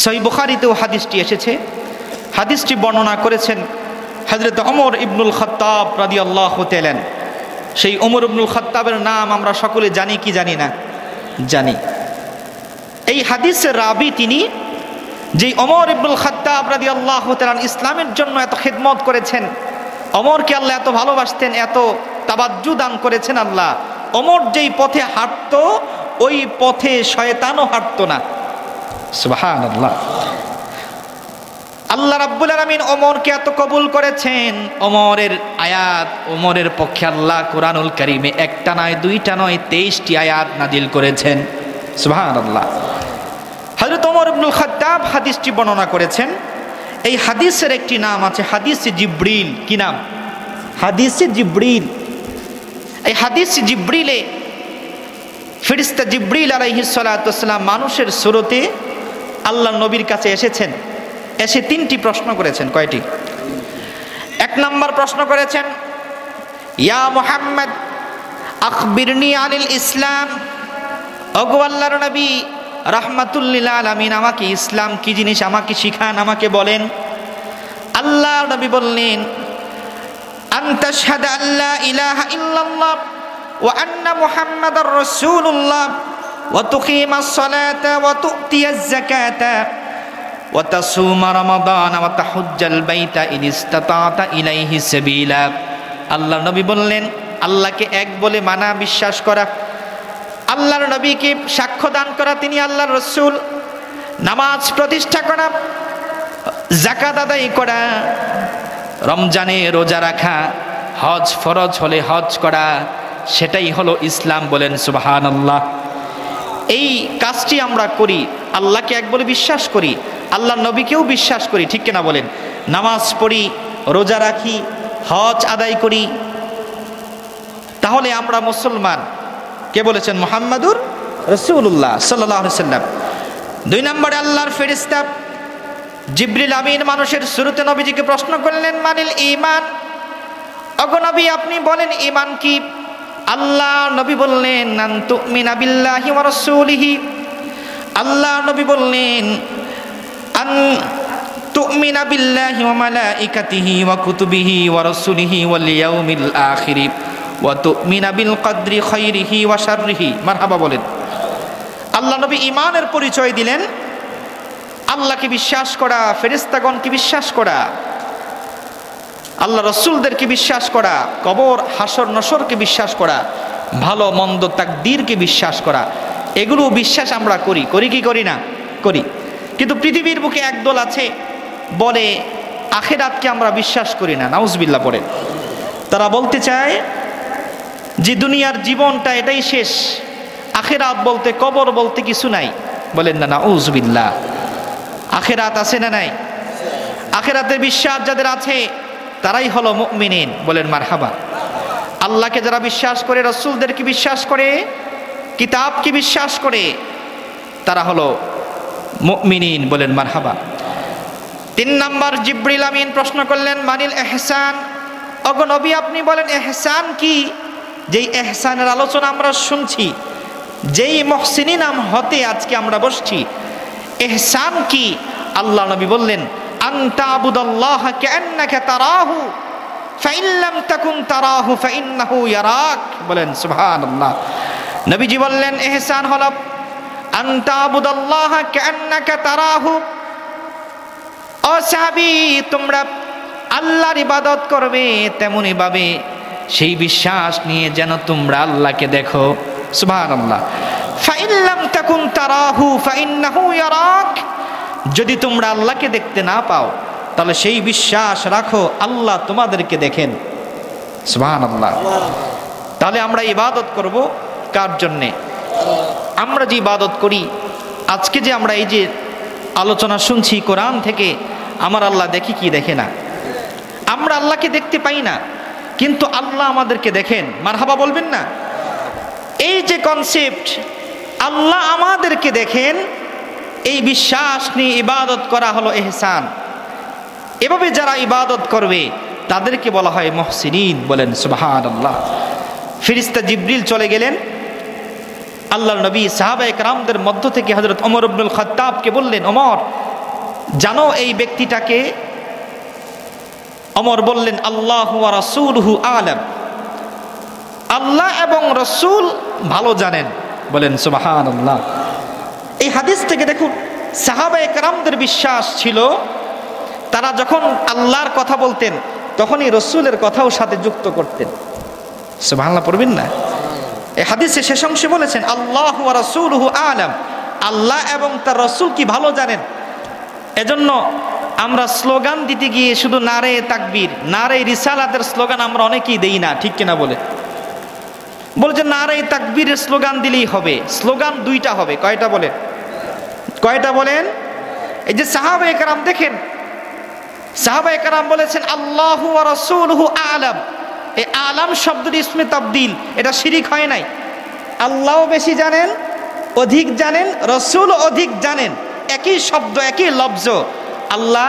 সহিহ বুখারীতেও হাদিসটি এসেছে। হাদিসটি বর্ণনা করেছেন হযরত ওমর ইবনুল খাত্তাব রাদিয়াল্লাহু তাআলা। সেই ওমর ইবনুল খাত্তাবের নাম আমরা সকলে জানি কি জানি না? জানি। এই হাদিসের রাবি তিনি, যেই ওমর ইবনুল খাত্তাব রাদিয়াল্লাহু তাআলা ইসলামের জন্য এত খিদমত করেছেন, ওমরকে আল্লাহ এত ভালোবাসতেন, এত তাবাজ্জু দান করেছেন আল্লাহ। ওমর যেই পথে হাঁটতো ওই পথে শয়তানও হাঁটতো না। সুবহানাল্লাহ। আল্লাহ রাব্বুল আলামিন ওমরকে এত কবুল করেছেন, ওমরের আয়াত, ওমরের পক্ষে আল্লাহ কোরআনুল কারীমে একটা নয়, দুইটা নয়, 23টি আয়াত নাজিল করেছেন। সুবহানাল্লাহ। হযরত ওমর ইবনুল খাত্তাব হাদিসটি বর্ণনা করেছেন। এই হাদিসের একটি নাম আছে হাদিসে জিবরিল। কি নাম? হাদিসে জিবরিল। এই হাদিসে জিবরিলে ফেরেশতা জিবরিল আলাইহিস সালাতু ওয়াস সালাম মানুষের সুরতে আল্লাহর নবীর কাছে এসেছেন। এসে 3টি প্রশ্ন করেছেন। কয়টি? 1 নাম্বার প্রশ্ন করেছেন, ইয়া মুহাম্মদ আখবিরনি আনিল ইসলাম। ওগো আল্লাহর নবী রাহমাতুল লিল আলামিন, আমাকে ইসলাম কি জিনিস আমাকে শিখান, আমাকে বলেন। আল্লাহর নবী বললেন, আনতা শাহাদা আল্লা ইলাহা ইল্লাল্লাহ ওয়া আন্না মুহাম্মাদার রাসূলুল্লাহ ওয়া তুকিমাস সালাতা ওয়া তু'তিয়াজ যাকাতা ওয়া তাসুমা রমাদান ওয়া তাহুজ্জাল বাইতা ইন ইসতাতা'তা ইলাইহি সাবিলা। আল্লাহর নবী বললেন, আল্লাহকে এক বলে মানা, বিশ্বাস করা, আল্লাহর নবীকে সাক্ষ্য দান করা তিনি আল্লাহর রাসূল, নামাজ প্রতিষ্ঠা করা, যাকাত আদায় করা, রমজানে রোজা রাখা, হজ ফরজ হলে হজ করা, সেটাই হলো ইসলাম। বলেন সুবহানাল্লাহ। এই কাজটি আমরা করি, আল্লাহকে এক বলে বিশ্বাস করি, আল্লাহর নবীকেও বিশ্বাস করি, ঠিক কিনা বলেন? নামাজ পড়ি, রোজা রাখি, হজ আদায় করি, তাহলে আমরা মুসলমান। কে বলেছেন? মুহাম্মাদুর রাসূলুল্লাহ সাল্লাল্লাহু আলাইহি সাল্লাম। 2 নম্বরে আল্লাহর ফেরেশতা জিবরিল আমিন মানুষের শুরুতে নবীজিকে প্রশ্ন করলেন, মানিল ঈমান। ওগো নবী আপনি বলেন ঈমান কি? আল্লাহ নবী বললেন, আন তুমিনা বিল্লাহি ওয়া রাসূলিহি। আল্লাহ নবী বললেন, আন তুমিনা বিল্লাহি ওয়া মালাইকাতিহি ওয়া কুতুবিহি ওয়া রাসূলিহি ওয়াল ইয়াউমিল আখির ওয়া তুমিনা বিল কদরি খাইরিহি ওয়া শাররিহি। মারহাবা বলেন। আল্লাহ নবী ঈমানের পরিচয় দিলেন, আল্লাহকে বিশ্বাস করা, ফেরেশতাগণকে বিশ্বাস করা, আল্লাহ রসুলদেরকে বিশ্বাস করা, কবর হাসর নসরকে বিশ্বাস করা, ভালো মন্দ তাকদীরকে বিশ্বাস করা, এগুলো বিশ্বাস আমরা করি। করি কি করি না? করি। কিন্তু পৃথিবীর বুকে একদল আছে বলে আখিরাতকে আমরা বিশ্বাস করি না। নাউজুবিল্লাহ পড়ে। তারা বলতে চায় যে দুনিয়ার জীবনটা এটাই শেষ, আখিরাত বলতে, কবর বলতে কিছু নাই। বলেন না নাউজুবিল্লাহ। আখিরাত আছে না নাই? আখিরাতের বিশ্বাস যাদের আছে তারাই হলো মুমিনিন। বলেন মারহাবা। আল্লাহকে যারা বিশ্বাস করে, রাসূলদেরকে বিশ্বাস করে, কিতাবকে বিশ্বাস করে, তারা হলো মুমিনিন। বলেন মারহাবা। 3 নাম্বার, জিবরিল আমিন প্রশ্ন করলেন, মানিল ইহসান, ওগো নবী আপনি বলেন ইহসান কি? যেই ইহসানের আলোচনা আমরা শুনছি, যেই মুহসিনিন হতে আজকে আমরা বসছি, ইহসান কি? আল্লাহ নবী বললেন, আনতা আবুদাল্লাহ কান্নাকা তারাহু ফাইন লাম তাকুন তারাহু ফাইন্নাহু ইয়ারাক। বলেন সুবহানাল্লাহ। নবীজি বললেন ইহসান হলো আনতা আবুদাল্লাহ কান্নাকা তারাহু, ও সাহাবী তোমরা আল্লাহর ইবাদত করবে তেমনি ভাবে সেই বিশ্বাস নিয়ে যেন তোমরা আল্লাহকে দেখো। সুবহানাল্লাহ। ফাইন লাম তাকুন তারাহু ফাইন্নাহু ইয়ারাক, যদি তোমরা আল্লাহকে দেখতে না পাও তাহলে সেই বিশ্বাস রাখো আল্লাহ তোমাদেরকে দেখেন। সুবহানাল্লাহ। তাহলে আমরা ইবাদত করব কার জন্যে? আমরা যে ইবাদত করি, আজকে যে আমরা এই যে আলোচনা শুনছি কোরআন থেকে, আমার আল্লাহ দেখি কি দেখে না? আমরা আল্লাহকে দেখতে পাই না, কিন্তু আল্লাহ আমাদেরকে দেখেন। মারহাবা বলবেন না? এই যে কনসেপ্ট, আল্লাহ আমাদেরকে দেখেন, এই বিশ্বাস নিয়ে ইবাদত করা হলো ইহসান। এভাবে যারা ইবাদত করবে তাদেরকে বলা হয় মুহসিনিন। বলেন সুবহানাল্লাহ। ফেরেশতা জিবরিল চলে গেলেন, আল্লাহর নবী সাহাবায়ে কেরামদের মধ্য থেকে হযরত ওমর ইবনুল খাত্তাবকে বললেন, ওমর জানো এই ব্যক্তিটাকে? ওমর বললেন, আল্লাহু ওয়া রাসূলুহু আ'লাম, আল্লাহ এবং রাসূল ভালো জানেন। বলেন সুবহানাল্লাহ। এই হাদিস থেকে দেখুন, সাহাবায়ে কেরামদের বিশ্বাস ছিল, তারা যখন আল্লাহর কথা বলতেন তখনই রাসূলের কথাও সাথে যুক্ত করতেন। সুবহানাল্লাহ পড়বেন না? এই হাদিসে শেষ অংশে বলেছেন, আল্লাহু ওয়া রাসূলুহু আ'লাম, আল্লাহ এবং তার রাসূল কি ভালো জানেন। এজন্য আমরা স্লোগান দিতে গিয়ে শুধু নারে তাকবীর, নারে রিসালাতের স্লোগান আমরা অনেকেই দেই না, ঠিক কিনা বলে? বলছে নারে তাকবীরের স্লোগান দিলেই হবে। স্লোগান 2টা হবে। কয়টা বলেন? কয়টা বলেন? এই যে সাহাবায়ে কেরাম দেখেন, সাহাবায়ে কেরাম বলেছেন আল্লাহু ওয়া রাসূলুহু আ'লাম। এই আলাম শব্দটি ইসমে তাবদীল, এটা শিরিক হয় নাই। আল্লাহও বেশি জানেন, অধিক জানেন, রাসূলও অধিক জানেন, একই শব্দ, একই লফজ। আল্লাহ,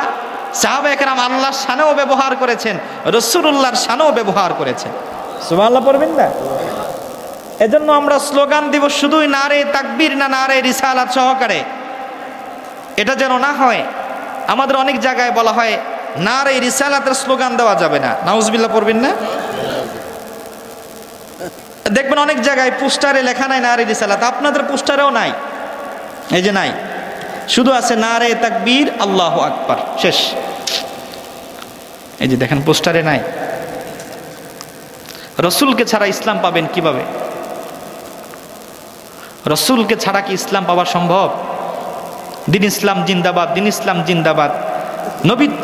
সাহাবায়ে কেরাম আল্লাহর শানেও ব্যবহার করেছেন, রাসূলুল্লাহর শানেও ব্যবহার করেছেন। সুবহানাল্লাহ পড়বেন না? এজন্য আমরা স্লোগান দিব শুধুই নারে তাকবীর না নারে রিসালাত সহকারে। এটা যেন না হয়। আমাদের অনেক জায়গায় বলা হয় নারে রিসালাতের স্লোগান দেওয়া যাবে না। নাউজুবিল্লাহ পড়বেন না? দেখবেন অনেক জায়গায় পোস্টারে লেখা নাই নারে রিসালাত, আপনাদের পোস্টারেও নাই। এই যে নাই, শুধু আছে নারে তাকবীর আল্লাহু আকবার, শেষ। এই যে দেখেন পোস্টারে নাই। রাসূলকে ছাড়া ইসলাম পাবেন কিভাবে? রাসূলকে ছাড়া কি ইসলাম পাওয়া সম্ভব? দিন ইসলাম জিন্দাবাদ, দিন ইসলাম জিন্দাবাদ।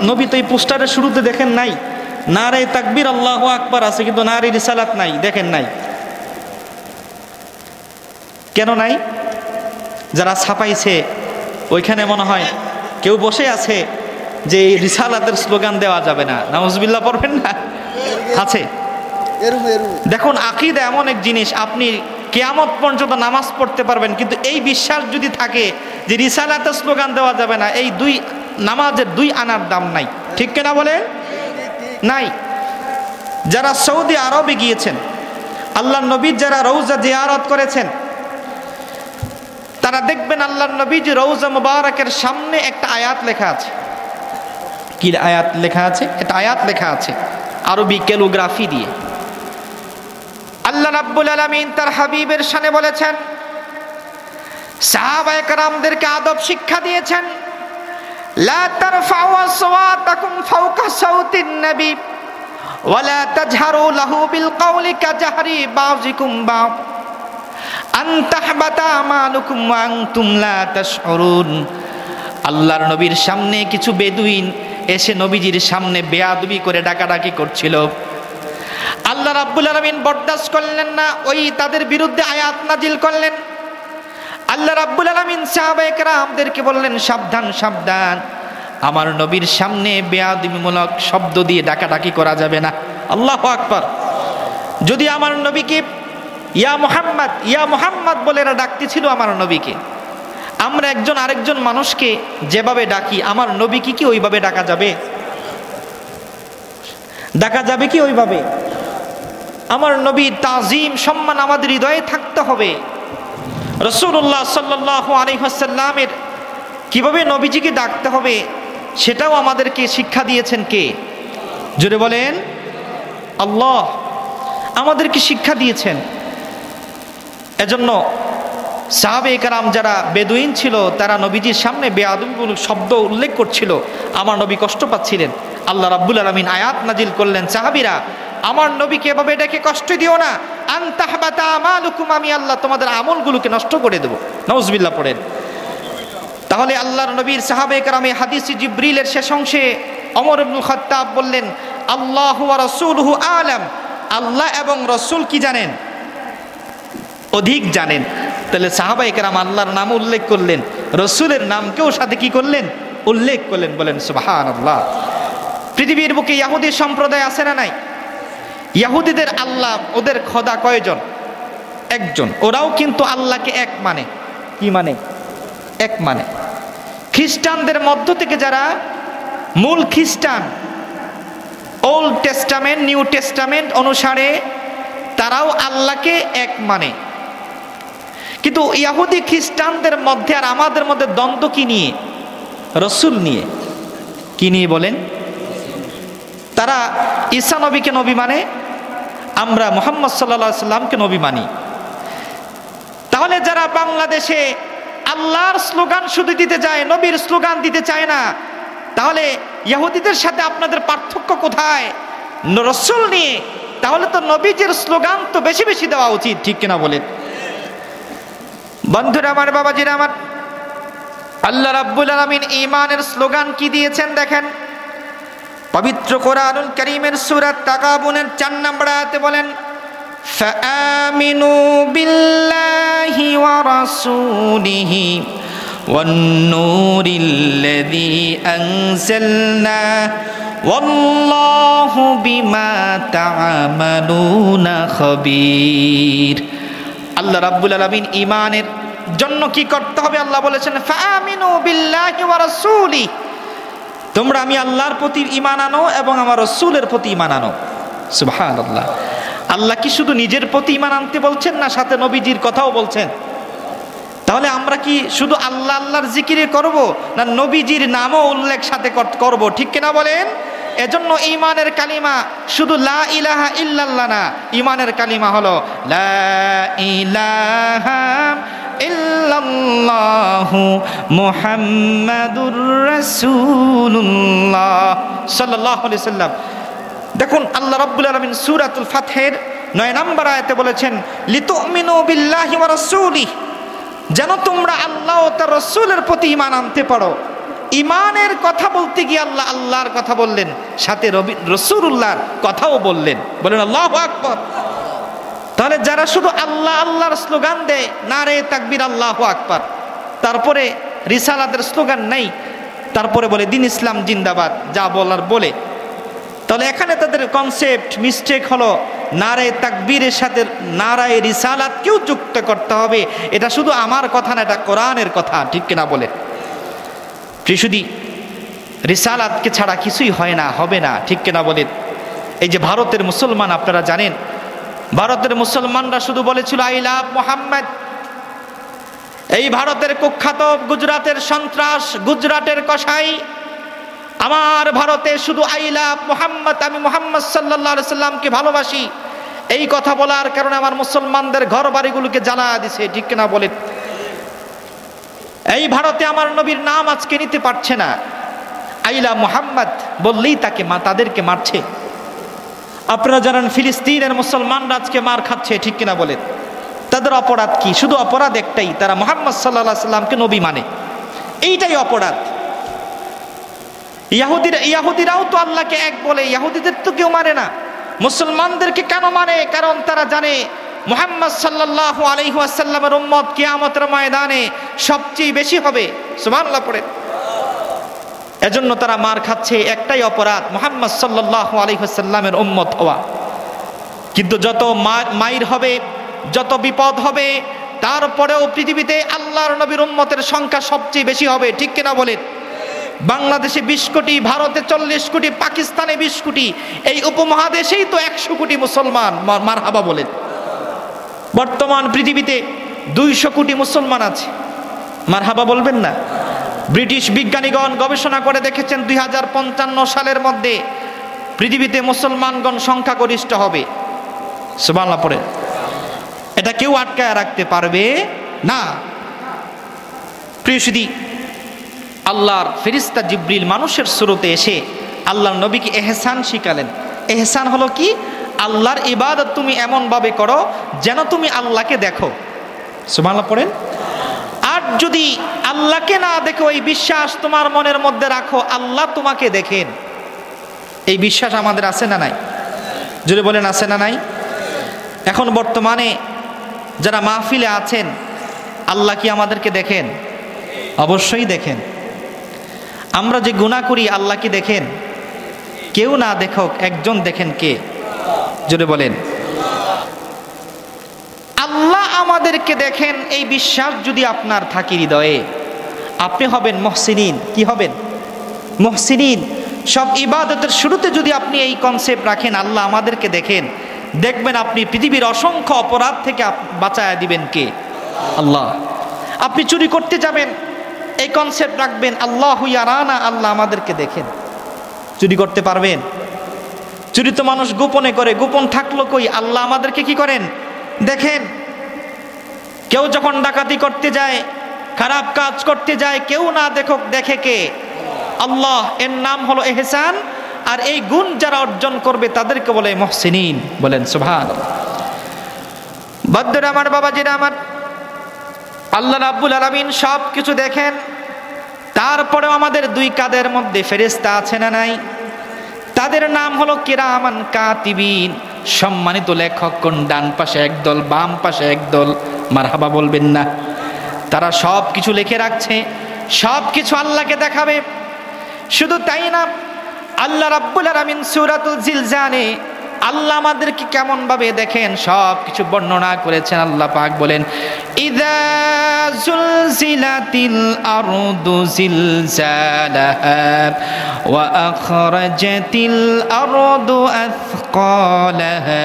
নবী তো এই পোস্টারের শুরুতে দেখেন নাই নারে তাকবীর আল্লাহু আকবার আছে, কিন্তু নারে রিসালাত নাই। দেখেন নাই কেন নাই? যারা ছাপাইছে ওইখানে মনে হয় কেউ বসে আছে যে রিসালাতের স্লোগান দেওয়া যাবে না। নাউজুবিল্লাহ পড়বেন না? আছে। দেখুন আকীদা এমন এক জিনিস, আপনি কিয়ামত পর্যন্ত নামাজ পড়তে পারবেন, কিন্তু এই বিশ্বাস যদি থাকে যে রিসালাতের স্লোগান দেওয়া যাবে না, এই নামাজের 2 আনার দাম নাই। ঠিক কিনা বলেন? নাই। যারা সৌদি আরবে গিয়েছেন, আল্লাহর নবীর যারা রওজা জিয়ারত করেছেন, তারা দেখবেন আল্লাহর নবী যে রওজা মুবারকের সামনে একটা আয়াত লেখা আছে। কি আয়াত লেখা আছে? একটা আয়াত লেখা আছে আরবি ক্যালিগ্রাফি দিয়ে। আল্লাহ রাব্বুল আলামিন তার হাবিবের শানে বলেছেন, সাহাবায়ে কেরামদেরকে আদব শিক্ষা দিয়েছেন, লা তারফাউ আসওয়াতাকুম ফাওকা সাউতিন নবী ওয়া লা তাজহারু লাহু বিল কওলি কাজহরি বাযিকুম বা'দ আন তাহবাতা আমালুকুম ওয়া আনতুম লা তাশউরুন। আল্লাহর নবীর সামনে কিছু বেদুইন এসে নবীজির সামনে বেয়াদবি করে ডাকাডাকি করছিল। আল্লাহ রাব্বুল আলামিন বরদাস্ত করলেন না, ওই তাদের বিরুদ্ধে আয়াত নাজিল করলেন। আল্লাহ রাব্বুল আলামিন সাহাবায়ে কেরামদেরকে বললেন, সাবধান সাবধান, আমার নবীর সামনে বেয়াদবিমূলক শব্দ দিয়ে ডাকাডাকি করা যাবে না। আল্লাহু আকবার। যদি আমার নবীকে ইয়া মুহাম্মদ বলে এরা ডাকতেছিল আমার নবীকে, আমরা একজন আরেকজন মানুষকে যেভাবে ডাকি আমার নবীকে কি ওইভাবে ডাকা যাবে? ডাকা যাবে কি ওইভাবে? আমার নবীর তাজিম সম্মান আমাদের হৃদয়ে থাকতে হবে। রাসূলুল্লাহ সাল্লাল্লাহু আলাইহি ওয়াসাল্লামের কিভাবে নবীজিকে ডাকতে হবে সেটাও আমাদেরকে শিক্ষা দিয়েছেন কে? জোরে বলেন, আল্লাহ আমাদেরকে শিক্ষা দিয়েছেন। এজন্য সাহাবায়ে কেরাম যারা বেদুইন ছিল তারা নবীজির সামনে বেয়াদবিমূলক শব্দ উল্লেখ করছিল, আমার নবী কষ্ট পাচ্ছিলেন। আল্লাহ রাব্বুল আলামিন আয়াত নাজিল করলেন, সাহাবীরা আমার নবীকে এভাবে ডেকে কষ্ট দিও না, আনতাহবাতা আমালুকুম, আমি আল্লাহ তোমাদের আমলগুলোকে নষ্ট করে দেব। নাউজুবিল্লাহ পড়েন। তাহলে আল্লাহর নবীর সাহাবায়ে কেরামে হাদিসে জিবরিলের শেষ অংশে ওমর ইবনুল খাত্তাব বললেন, আল্লাহু ওয়া রাসূলুহু আলাম, আল্লাহ এবং রাসূল কি জানেন? অধিক জানেন। তাহলে সাহাবায়ে কেরাম আল্লাহর নাম উল্লেখ করলেন, রাসূলের নামকেও সাথে কি করলেন? উল্লেখ করলেন। বলেন সুবহানাল্লাহ। পৃথিবীর বুকে ইহুদি সম্প্রদায় আছে না নাই? ইহুদিদের আল্লাহ, ওদের খোদা কয়জন? একজন। ওরাও কিন্তু আল্লাহকে এক মানে। কি মানে? এক মানে। খ্রিস্টানদের মধ্য থেকে যারা মূল খ্রিস্টান, ওল্ড টেস্টামেন্ট নিউ টেস্টামেন্ট অনুসারে তারাও আল্লাহকে এক মানে। কিন্তু ইহুদি খ্রিস্টানদের মধ্যে আর আমাদের মধ্যে দ্বন্দ্ব কি নিয়ে? রাসূল নিয়ে। কি নিয়ে বলেন? তারা ঈসা নবীকে নবী মানে, আমরা মুহাম্মদ সাল্লাল্লাহু আলাইহি সাল্লামকে নবী মানি। তাহলে যারা বাংলাদেশে আল্লাহর স্লোগান শুধু দিতে চায়, নবীর স্লোগান দিতে চায় না, তাহলে ইহুদিদের সাথে আপনাদের পার্থক্য কোথায়? রাসূল নিয়ে। তাহলে তো নবীজির স্লোগান তো বেশি বেশি দেওয়া উচিত, ঠিক কিনা বলেন? বন্ধুরা আমার, বাবাজিরা আমার, আল্লাহ রাব্বুল আলামিন ঈমানের স্লোগান কি দিয়েছেন দেখেন। পবিত্র কোরআনুল কারীমের সূরা তাগাবুনের 4 নম্বর আয়াতে বলেন, ফাআমিনু বিল্লাহি ওয়া রাসূলিহি ওয়ান নূরিল্লাযী আনজালনা ওয়াল্লাহু বিমা তা'মালুনা খাবীর। আল্লাহ রাব্বুল আলামিন ঈমানের জন্য কি করতে হবে আল্লাহ বলেছেন, ফাআমিনু বিল্লাহি ওয়া রাসূলিহি, তোমরা আমি আল্লাহর প্রতি ঈমান আনো এবং আমার রাসূলের প্রতি ঈমান আনো। সুবহানাল্লাহ। আল্লাহ কি শুধু নিজের প্রতি ঈমান আনতে বলছেন, না সাথে নবীজির কথাও বলছেন? তাহলে আমরা কি শুধু আল্লাহ আল্লাহর জিকিরে করব, না নবীজির নামও উল্লেখ সাথে করব? ঠিক কিনা বলেন? এজন্য ঈমানের কালিমা শুধু লা ইলাহা ইল্লাল্লাহ না, ঈমানের কালিমা হলো লা ইলাহা ইল্লাল্লাহু মুহাম্মাদুর রাসূলুল্লাহ সাল্লাল্লাহু আলাইহি সাল্লাম। দেখুন আল্লাহ রাব্বুল আলামিন সূরাতুল ফাতহের 9 নম্বর আয়াতে বলেছেন, লিতুমিনু বিল্লাহি ওয়া রাসূলিহি, যেন তোমরা আল্লাহ ও তার রাসূলের প্রতি ঈমান আনতে পারো। ঈমানের কথা বলতে গিয়ে আল্লাহ আল্লাহর কথা বললেন, সাথে রাসূলুল্লাহর কথাও বললেন। বলেন আল্লাহু আকবার। তাহলে যারা শুধু আল্লাহ আল্লাহর স্লোগান দেয়, নারে তাকবীর আল্লাহু আকবার, তারপরে রিসালাতের স্লোগান নেই, তারপরে বলে দিন ইসলাম জিন্দাবাদ, যা বলার বলে, তাহলে এখানে তাদের কনসেপ্ট মিস্টেক হলো, নারে তাকবীরের সাথে নারায়ে রিসালাতকেও যুক্ত করতে হবে। এটা শুধু আমার কথা না, এটা কোরআনের কথা, ঠিক কিনা বলে? প্রিয়সুধী, রিসালাতকে ছাড়া কিছুই হয় না, হবে না, ঠিক কিনা বলেন? এই যে ভারতের মুসলমান, আপনারা জানেন ভারতের মুসলমানরা শুধু বলেছিল আই লাভ মুহাম্মদ। এই ভারতের কুখ্যাত গুজরাটের সন্ত্রাস, গুজরাটের কসাই আমার ভারতে শুধু আই লাভ মুহাম্মদ, আমি মুহাম্মদ সাল্লাল্লাহু আলাইহি সাল্লামকে ভালোবাসি, এই কথা বলার কারণে আমার মুসলমানদের ঘর বাড়িগুলোকে জ্বালা দিছে, ঠিক কিনা বলেন? এই ভারতে আমার নবীর নাম আজকে নিতে পারছে না, আইলা মুহাম্মদ বললেই তাদেরকে মারছে। আপনারা জানেন ফিলিস্তিনের মুসলমানরা আজকে মার খাচ্ছে, ঠিক কিনা বলেন? তাদের অপরাধ কি? শুধু অপরাধ একটাই, তারা মুহাম্মদ সাল্লাল্লাহু আলাইহি সাল্লামকে নবী মানে, এইটাই অপরাধ। ইহুদিরাও তো আল্লাহকে এক বলে, ইহুদিদের তো কেউ মানে না। মুসলমানদেরকে কেন মানে? কারণ তারা জানে মুহাম্মদ সাল্লাল্লাহু আলাইহি ওয়াসাল্লামের উম্মত কিয়ামতের ময়দানে সবচেয়ে বেশি হবে। সুবহানাল্লাহ পড়ে। এজন্য তারা মার খাচ্ছে, একটাই অপরাধ, মুহাম্মদ সাল্লাল্লাহু আলাইহি ওয়াসাল্লামের উম্মত হওয়া। কিন্তু যত মাইর হবে, যত বিপদ হবে, তারপরেও পৃথিবীতে আল্লাহর নবীর উম্মতের সংখ্যা সবচেয়ে বেশি হবে। ঠিক কিনা বলেন? বাংলাদেশে 20 কোটি, ভারতে 40 কোটি, পাকিস্তানে 20 কোটি, এই উপমহাদেশেই তো 100 কোটি মুসলমান। মারহাবা বলেন। বর্তমান পৃথিবীতে 200 কোটি মুসলমান আছে। মারহাবা বলবেন না? ব্রিটিশ বিজ্ঞানীগণ গবেষণা করে দেখেছেন 2055 সালের মধ্যে পৃথিবীতে মুসলমানগণ সংখ্যাগরিষ্ঠ হবে। সুবহানাল্লাহ পড়ে। এটা কেউ আটকায় রাখতে পারবে না। প্রিয় সুধী, আল্লাহর ফেরেশতা জিবরিল মানুষের সুরতে এসে আল্লাহর নবীকে ইহসান শিখালেন। ইহসান হলো কি? আল্লাহর ইবাদত তুমি এমন ভাবে করো যেন তুমি আল্লাহকে দেখো। সুবহানাল্লাহ পড়েন। আর যদি আল্লাহকে না দেখো, এই বিশ্বাস তোমার মনের মধ্যে রাখো আল্লাহ তোমাকে দেখেন। এই বিশ্বাস আমাদের আছে না নাই? যদি বলেন আছে না নাই? এখন বর্তমানে যারা মাহফিলে আছেন, আল্লাহ কি আমাদেরকে দেখেন? অবশ্যই দেখেন। আমরা যে গুনাহ করি আল্লাহ কি দেখেন? কেউ না দেখুক, একজন দেখেন। কে? যদি বলেন আল্লাহ আমাদেরকে দেখেন, এই বিশ্বাস যদি আপনার থাকে হৃদয়ে, আপনি হবেন মুহসিনিন। কি হবেন? মুহসিনিন। সব ইবাদতের শুরুতে যদি আপনি এই কনসেপ্ট রাখেন আল্লাহ আমাদেরকে দেখেন, দেখবেন আপনি পৃথিবীর অসংখ্য অপরাধ থেকে বাঁচায়া দিবেন কে? আল্লাহ। আপনি চুরি করতে যাবেন, এই কনসেপ্ট রাখবেন আল্লাহু ইয়ারানা, আল্লাহ আমাদেরকে দেখেন। চুরি করতে পারবেন? চুরি তো মানুষ গোপনে করে, গোপন থাকলো কই? আল্লাহ আমাদেরকে কি করেন? দেখেন। কেউ যখন ডাকাতি করতে যায়, খারাপ কাজ করতে যায়, কেউ না দেখুক, দেখে কে? আল্লাহ। এর নাম হলো ইহসান। আর এই গুণ যারা অর্জন করবে তাদেরকে বলে মুহসিনিন। বলেন সুবহানাল্লাহ। বন্ধুরা আমার, বাবাজিরা আমার, আল্লাহ রাব্বুল আলামিন সব কিছু দেখেন। তারপরেও আমাদের দুই কাঁধের মধ্যে ফেরেশতা আছে না নাই? তাদের নাম হলো কিরামান কাতিবিন, সম্মানিত লেখক। কোন ডান পাশে একদল, বাম পাশে একদল। মারহাবা বলবেন না? তারা সব কিছু লিখে রাখছে, সব কিছু আল্লাহকে দেখাবে। শুধু তাই না, আল্লাহ রাব্বুল আলামিন সূরাতুল জিলজালে আল্লাহ আমাদেরকে কেমন ভাবে দেখেন সব কিছু বর্ণনা করেছেন। আল্লাহ পাক বলেন, ইযা যুলজিলাতিল আরদু জিলজালাহা ওয়া আখরাজাতিল আরদু আথকালাহা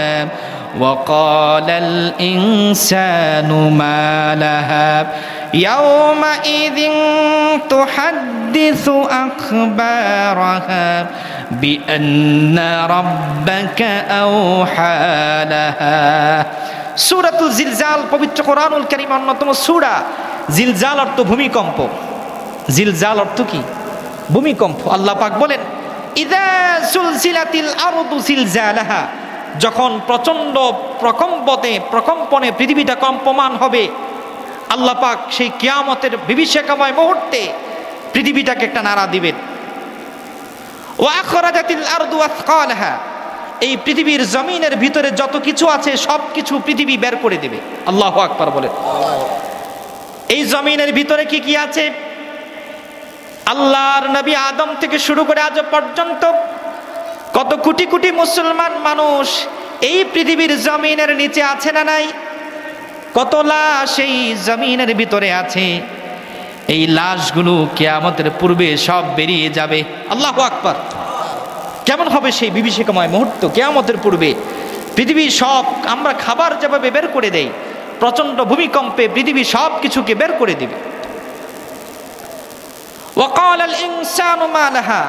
ওয়া ক্বালাল ইনসানু মা লাহা ইয়াওমাইযিন তুহাদ্দিসু আখবারাহা বিআন্না রাব্বাকা আওহা লাহা। সূরাতুল জিলজাল পবিত্র কোরআনুল কারীম অন্যতম সূরা। জিলজাল অর্থ ভূমিকম্প। জিলজাল অর্থ কি? ভূমিকম্প। আল্লাহ পাক বলেন, ইযা যুলজিলাতিল আরদু জিলজালাহা, যখন প্রচন্ড প্রকম্পনে পৃথিবীটা কম্পমান হবে, আল্লাহ পাক সেই কিয়ামতের বিভীষিকাময় মুহূর্তে পৃথিবীটাকে একটা নাড়া দিবেন। ওয়া আখরাজাতিল আরদু আথকালাহা, এই পৃথিবীর জমিনের ভিতরে যত কিছু আছে সব কিছু পৃথিবী বের করে দেবে। আল্লাহু আকবার বলেন। এই জমিনের ভিতরে কি কি আছে? আল্লাহর নবী আদম থেকে শুরু করে আজ পর্যন্ত কত কোটি কোটি মুসলমান মানুষ এই পৃথিবীর জমিনের নিচে আছে না নাই? কত লাশ এই জমিনের ভিতরে আছে। এই লাশগুলো কিয়ামতের পূর্বে সব বেরিয়ে যাবে। আল্লাহু আকবার। কেমন হবে সেই বিভীষিকাময় মুহূর্ত? কিয়ামতের পূর্বে পৃথিবী সব, আমরা খাবার যেভাবে বের করে দেই, প্রচন্ড ভূমিকম্পে পৃথিবী সব কিছুকে বের করে দিবে। ওয়া ক্বালাল ইনসানু মা লাহা,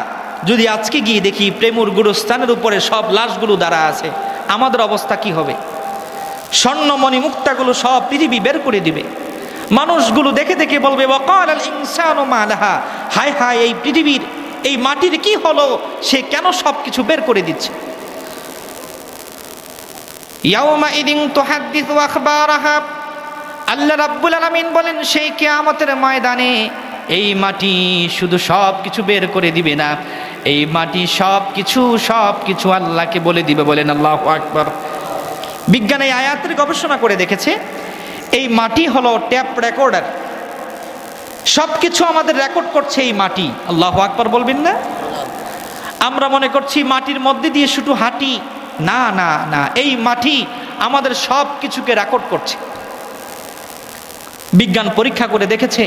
যদি আজকে গিয়ে দেখি প্রেমুর গুরুস্থানের উপরে সব লাশগুলো দাঁড়া আছে, আমাদের অবস্থা কি হবে? স্বর্ণমণি মুক্তাগুলো সব পৃথিবী বের করে দিবে। মানুষগুলো দেখে দেখে বলবে, ওয়া ক্বালাল ইনসানু মা লাহা, হায় হায়, এই পৃথিবীর এই মাটির কি হলো? সে কেন সব কিছু বের করে দিচ্ছে? ইয়াউমাইযিন তুহাদ্দিসু আখবারাহা, আল্লাহ রাব্বুল আলামিন বলেন, সেই কিয়ামতের ময়দানে এই মাটি শুধু সব কিছু বের করে দিবে না, এই মাটি সব কিছু আল্লাহকে বলে দিবে। বলেন আল্লাহু আকবার। বিজ্ঞান এই আয়াতের গবেষণা করে দেখেছে, এই মাটি হলো ট্যাপ রেকর্ডার। সব কিছু আমাদের রেকর্ড করছে এই মাটি। আল্লাহু আকবার বলবেন না? আমরা মনে করছি মাটির মধ্যে দিয়ে শুধু হাঁটি, না না না, এই মাটি আমাদের সব কিছুকে রেকর্ড করছে। বিজ্ঞান পরীক্ষা করে দেখেছে,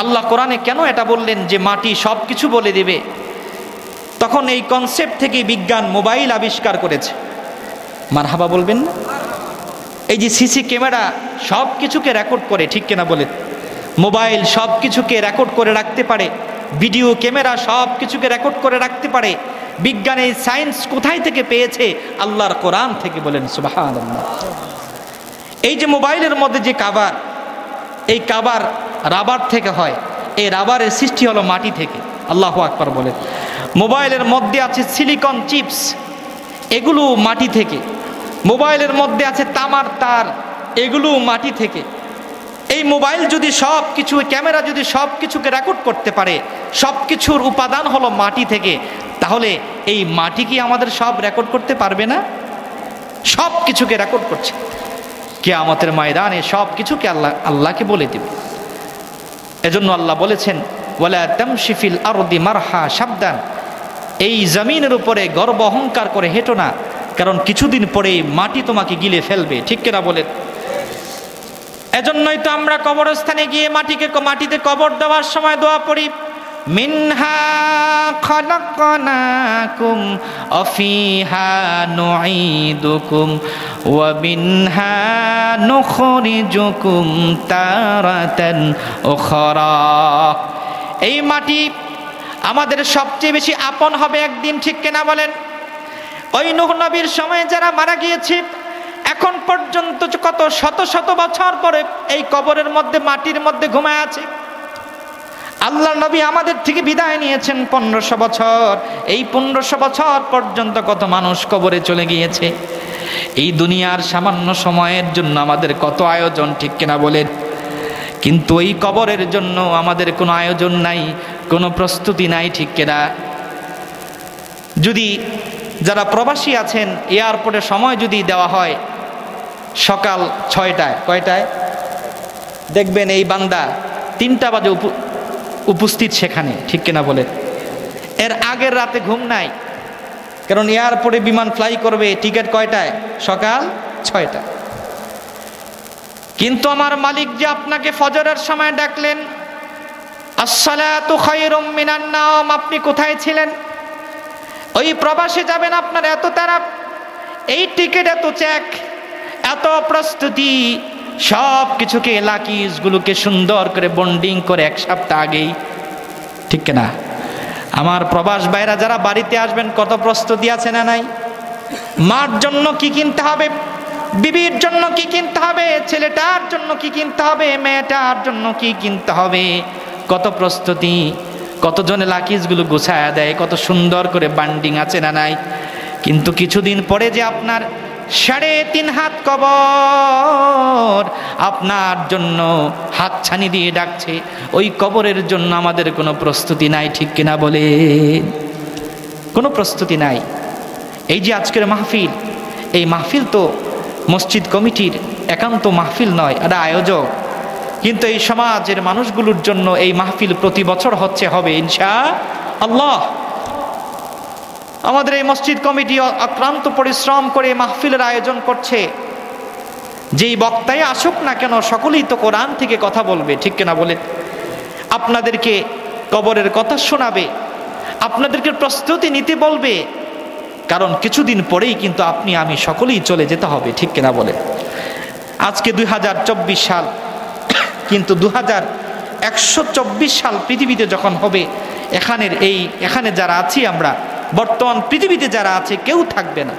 আল্লাহ কোরআনে কেন এটা বললেন যে মাটি সব কিছু বলে দেবে? তখন এই কনসেপ্ট থেকে বিজ্ঞান মোবাইল আবিষ্কার করেছে। মারহাবা বলবেন না? এই যে সিসি ক্যামেরা সব কিছুকে রেকর্ড করে, ঠিক কিনা বলে? মোবাইল সব কিছুকে রেকর্ড করে রাখতে পারে, ভিডিও ক্যামেরা সব কিছুকে রেকর্ড করে রাখতে পারে। বিজ্ঞান এই সায়েন্স কোথায় থেকে পেয়েছে? আল্লাহর কোরআন থেকে। বলেন সুবহানাল্লাহ। এই যে মোবাইলের মধ্যে যে কাভার, এই কাভার রাবার থেকে হয়, এই রাবারের সৃষ্টি হলো মাটি থেকে। আল্লাহু আকবার বলেন। মোবাইলের মধ্যে আছে সিলিকন চিপস, এগুলো মাটি থেকে। মোবাইলের মধ্যে আছে তামার তার, এগুলো মাটি থেকে। এই মোবাইল যদি সব কিছু, ক্যামেরা যদি সব কিছুকে রেকর্ড করতে পারে, সব কিছুর উপাদান হলো মাটি থেকে, তাহলে এই মাটি কি আমাদের সব রেকর্ড করতে পারবে না? সব কিছুকে রেকর্ড করছে। কিয়ামতের ময়দানে সব কিছুকে আল্লাহকে বলে দেবে। এজন্য আল্লাহ বলেছেন, ওয়ালা তামশি ফিল আরদি মারহা, সাবধান, এই জমিনের উপরে গর্ব অহংকার করে হেঁটো না, কারণ কিছুদিন পরেই মাটি তোমাকে গিলে ফেলবে। ঠিক কিনা বলেন? এজন্যই তো আমরা কবরস্থানে গিয়ে মাটিতে কবর দেওয়ার সময় দোয়া পড়ি, মিনহা খালাকনাকুম ওয়া ফিহা নুঈদুকুম ওয়া মিনহা নুখরিজুকুম তারাতান উখরা। এই মাটি আমাদের সবচেয়ে বেশি আপন হবে একদিন। ঠিক কিনা বলেন? ওই নূহ নবীর সময় যারা মারা গিয়েছে, এখন পর্যন্ত কত শত শত বছর পরে এই কবরের মধ্যে, মাটির মধ্যে ঘুমায় আছে। আল্লাহ নবী আমাদের থেকে বিদায় নিয়েছেন 1500 বছর। এই 1500 বছর পর্যন্ত কত মানুষ কবরে চলে গিয়েছে। এই দুনিয়ার সামান্য সময়ের জন্য আমাদের কত আয়োজন, ঠিক কিনা বলেন? কিন্তু এই কবরের জন্য আমাদের কোনো আয়োজন নাই, কোনো প্রস্তুতি নাই। ঠিক কিনা? যদি যারা প্রবাসী আছেন, এয়ারপোর্টে সময় যদি দেওয়া হয় সকাল 6টায়, কয়টায় দেখবেন এই বান্দা 3টা বাজে উপস্থিত সেখানে। ঠিক কিনা বলে? এর আগের রাতে ঘুম নাই, কারণ এয়ারপোর্টে বিমান ফ্লাই করবে, টিকিট কয়টায়? সকাল 6টা। কিন্তু আমার মালিক যে আপনাকে ফজরের সময় ডাকলেন, আসসালাতু খায়রুম মিনান নাওম, আপনি কোথায় ছিলেন? ওই প্রবাসে যাবেন, আপনার এত তারা, এই টিকিট, এত চেক, এত প্রস্তুতি, সব কিছুকে, লাকিজগুলোকে সুন্দর করে বন্ডিং করে 1 সপ্তাহ আগেই। ঠিক কিনা? আমার প্রবাস ভাইরা যারা বাড়িতে আসবেন, কত প্রস্তুতি আছে না নাই? মার জন্য কি কিনতে হবে, বিবির জন্য কি কিনতে হবে, ছেলেটার জন্য কি কিনতে হবে, মেয়েটার জন্য কি কিনতে হবে, কত প্রস্তুতি, কতজনে লাকিজগুলো গুছায়া দেয়, কত সুন্দর করে বান্ডিং আছে না নাই? কিন্তু কিছুদিন পরে যে আপনার 3.5 হাত কবর আপনার জন্য হাতছানি দিয়ে ডাকছে, ওই কবরের জন্য আমাদের কোনো প্রস্তুতি নাই। ঠিক কিনা বলে? কোনো প্রস্তুতি নাই। এই যে আজকের মাহফিল, এই মাহফিল তো মসজিদ কমিটির একান্ত মাহফিল নয়, এটা আয়োজক। কিন্তু এই সমাজের মানুষগুলোর জন্য এই মাহফিল প্রতি বছর হবে ইনশাআল্লাহ। আমাদের এই মসজিদ কমিটি অক্লান্ত পরিশ্রম করে মাহফিলের আয়োজন করছে। যেই বক্তাই আসুক না কেন, সকলেই তো কোরআন থেকে কথা বলবে। ঠিক কিনা বলে? আপনাদেরকে কবরের কথা শোনাবে, আপনাদেরকে প্রস্তুতি নিতে বলবে, কারণ কিছুদিন পরেই কিন্তু আপনি আমি সকলেই চলে যেতে হবে। ঠিক কিনা বলে? আজকে 2024 সাল, কিন্তু 2124 সাল পৃথিবীতে যখন হবে, এখানে যারা আছি আমরা, বর্তমান পৃথিবীতে যারা আছে, কেউ থাকবে না,